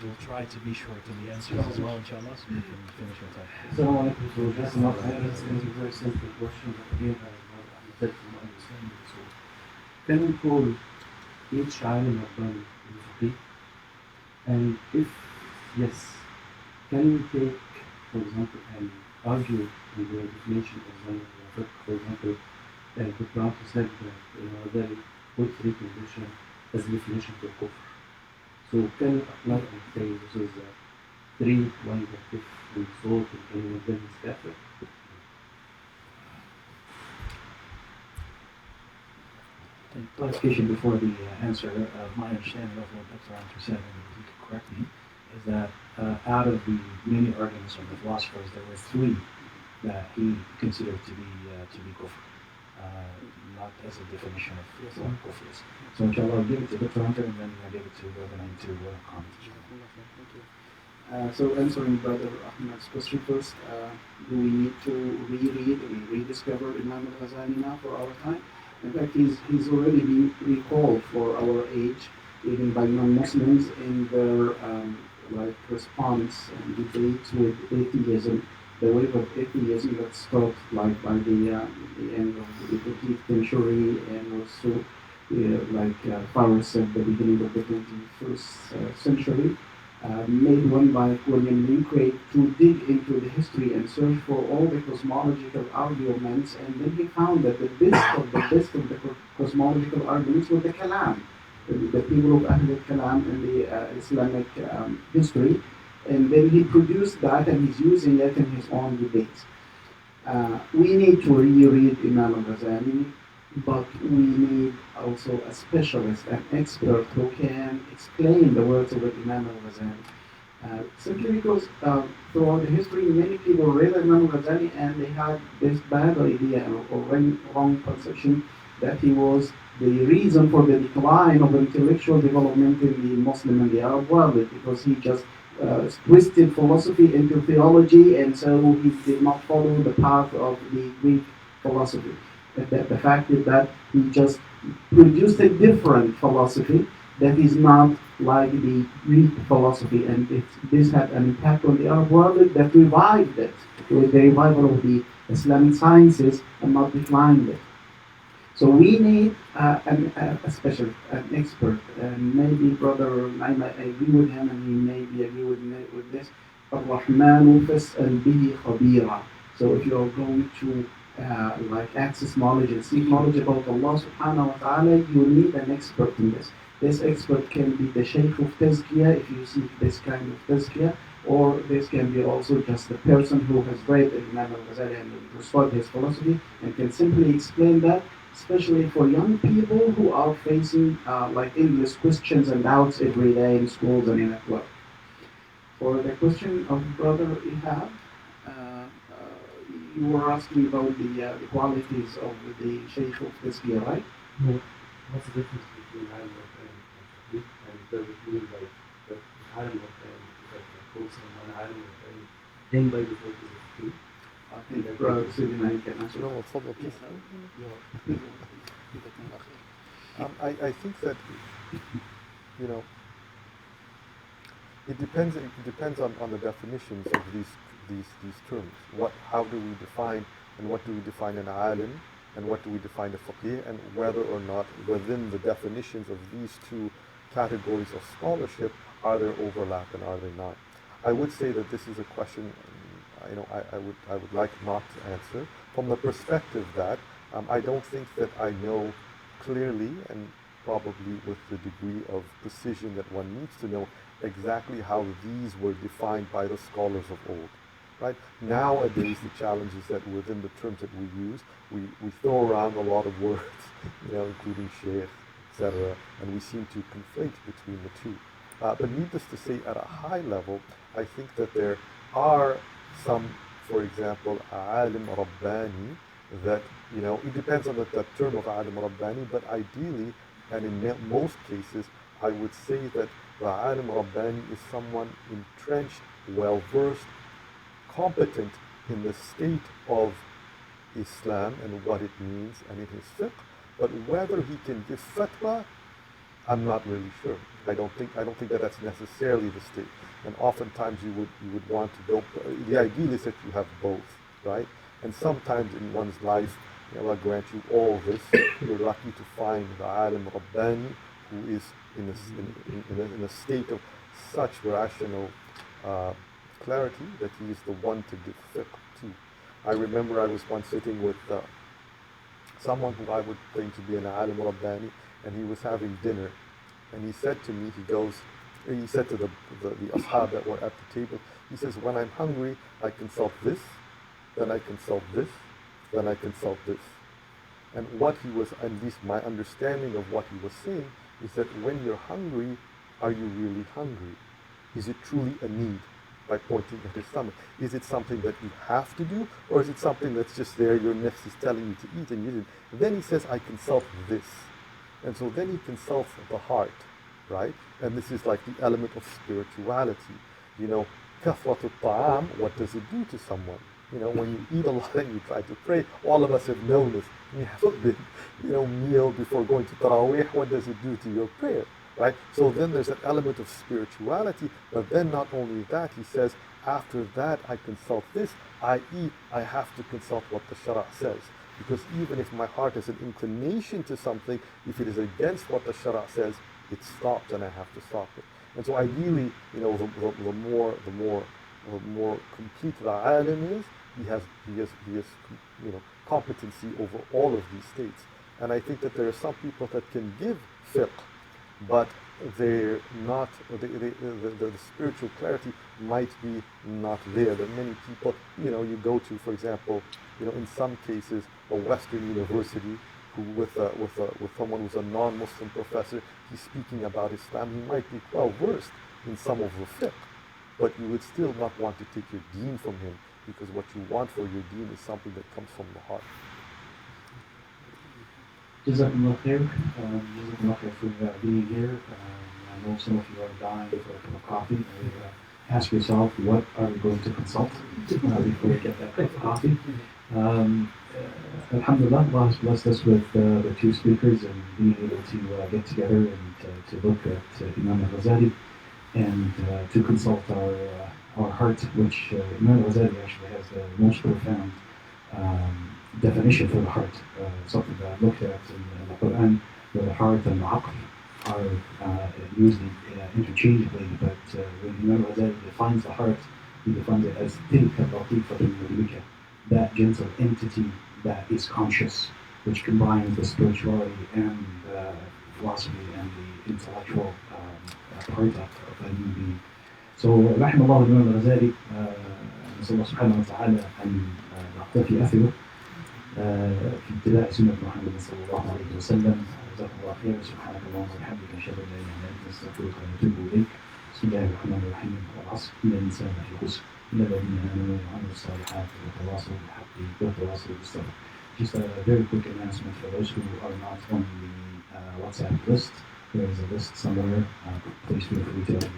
We'll try to be short in the answers as well, inshallah, so we can finish on time. Assalamu alaikum. So just enough. I have a very simple question, but again, I said from my understanding. So, can we call each alim Rabbani in fiqh? And if yes, can we take, for example, and argue in the definition of Zayn al-Fiqh, for example, the Prophet said that they put three conditions as a definition for kufr. So can you apply and say this is three, one that if we saw it, and then is kafir? Clarification before the answer. My understanding of what Dr. Antar said, and if you could correct me, is that out of the many arguments of the philosophers, there were three that he considered to be kufr, not as a definition of what kufr is. So inshallah, I'll give it to Dr. Antar and then I'll give it to Brother Naim to comment. So answering Brother Ahmad's question first, do we need to reread and rediscover Imam al-Ghazali now for our time? In fact, he's already been recalled for our age, even by non-Muslims in their response and debates with atheism. The wave of atheism that started by the end of the 20th century and also Faris at the beginning of the 21st century, made one by William Lane Craig to dig into the history and search for all the cosmological arguments, and then he found that the best of the cosmological arguments were the Kalam, the people of Ahl al-Kalam in the Islamic history, and then he produced that and he's using it in his own debates. We need to reread Imam al-Ghazali, but we need also a specialist, an expert who can explain the words of Imam al-Ghazali. Simply because throughout the history, many people read Imam al-Ghazali and they had this bad idea or wrong conception that he was the reason for the decline of intellectual development in the Muslim and the Arab world, because he just twisted philosophy into theology, and so he did not follow the path of the Greek philosophy. The fact is that he just produced a different philosophy that is not like the Greek philosophy, and this had an impact on the Arab world that revived it with the revival of the Islamic sciences and not declined it. So we need a specialist, an expert, and maybe Brother Naim, I agree with him, and he maybe agree with me with this. Ar-Rahmanu fas'al bihi khabira. So if you're going to access knowledge and seek knowledge about Allah subhanahu wa ta'ala, you need an expert in this. This expert can be the Shaykh of Tazkiyah if you seek this kind of Tazkiyah, or this can be also just the person who has read Imam al-Ghazali and understood his philosophy and can simply explain that, especially for young people who are facing endless questions and doubts every day in schools and in at work. For the question of Brother Ihab, you were asking about the qualities of the Shaykh of Tazkiyah, right? No. What's the difference between alim and fiqh, and does it mean like that alim is like a course and one alim then by default is a fiqh? I think that Brother Sidina can answer. No, اتفضل, please. I think that it depends on the definitions of these terms. How do we define, and what do we define an alim, and what do we define a faqih, and whether or not within the definitions of these two categories of scholarship are there overlap and are they not? I would say that this is a question I would like not to answer, from the perspective that I don't think that I know clearly and probably with the degree of precision that one needs to know exactly how these were defined by the scholars of old. Right? Nowadays, the challenge is that within the terms that we use, we throw around a lot of words, including sheikh, etc., and we seem to conflate between the two. But needless to say, at a high level, I think that there are some, for example, alim rabbani, that, it depends on the term of alim rabbani, but ideally, and in most cases, I would say that the alim rabbani is someone entrenched, well-versed, competent in the state of Islam and what it means and in his fiqh, but whether he can give fatwa, I'm not really sure. I don't think that that's necessarily the state. And oftentimes you would want to go. The ideal is that you have both, right? And sometimes in one's life, Allah grant you all this. You're lucky to find the alim rabbani who is in a state of such rational clarity that he is the one to give fiqh to. I remember I was once sitting with someone who I would claim to be an alim rabbani, and he was having dinner, and he said to me, he said to the ashab that were at the table, he says, when I'm hungry, I consult this, then I consult this, then I consult this. And what he was, at least my understanding of what he was saying, is that when you're hungry, are you really hungry? Is it truly a need? By pointing at his stomach. Is it something that you have to do, or is it something that's just there, your nafs is telling you to eat and you didn't? Then he says, I consult this. And so then he consults the heart, right? And this is like the element of spirituality. Kathratu ta'am, what does it do to someone? When you eat a lot and you try to pray, all of us have known this. You have a big, meal before going to Taraweeh, what does it do to your prayer? Right? So then there's an element of spirituality, but then not only that, he says, after that I consult this, i.e. I have to consult what the Shara says. Because even if my heart has an inclination to something, if it is against what the Shara says, it stops and I have to stop it. And so ideally, the more complete the alim is, he has competency over all of these states. And I think that there are some people that can give fiqh, but they're not, the spiritual clarity might be not there. There are many people, you go to, for example, in some cases, a Western university who with someone who's a non-Muslim professor, he's speaking about Islam, he might be well versed in some of the fiqh, but you would still not want to take your deen from him, because what you want for your deen is something that comes from the heart. Jazakumullah khair. Jazakumullah khair for being here. I know some of you are dying for a cup of coffee. Ask yourself, what are we going to consult before we get that cup of coffee? Alhamdulillah, Allah has blessed us with the two speakers and being able to get together and to look at Imam al-Ghazali and to consult our heart, which Imam al-Ghazali actually has the most profound definition for the heart, something that I looked at in the Quran, where the heart and the aql are used interchangeably, but when Imam al-Ghazali defines the heart, he defines it as tilka latifatun mudrika, that gentle entity that is conscious, which combines the spirituality and the philosophy and the intellectual part of a human being. So, رحم الله الإمام الغزالي، نسأل الله سبحانه وتعالى أن نقتفي أثره في اتباع سنة محمد صلى الله عليه وسلم. جزاكم الله خير. سبحانك اللهم وبحمدك أشهد أن لا إله إلا أنت نستغفرك ونتوب إليك. بسم الله الرحمن الرحيم. والعصر إن الإنسان لفي خسر إلا الذين آمنوا وعملوا الصالحات وتواصوا بالحق وتواصوا بالصبر. Just a very quick announcement for those who are not on the WhatsApp list. There is a list somewhere. Please feel free to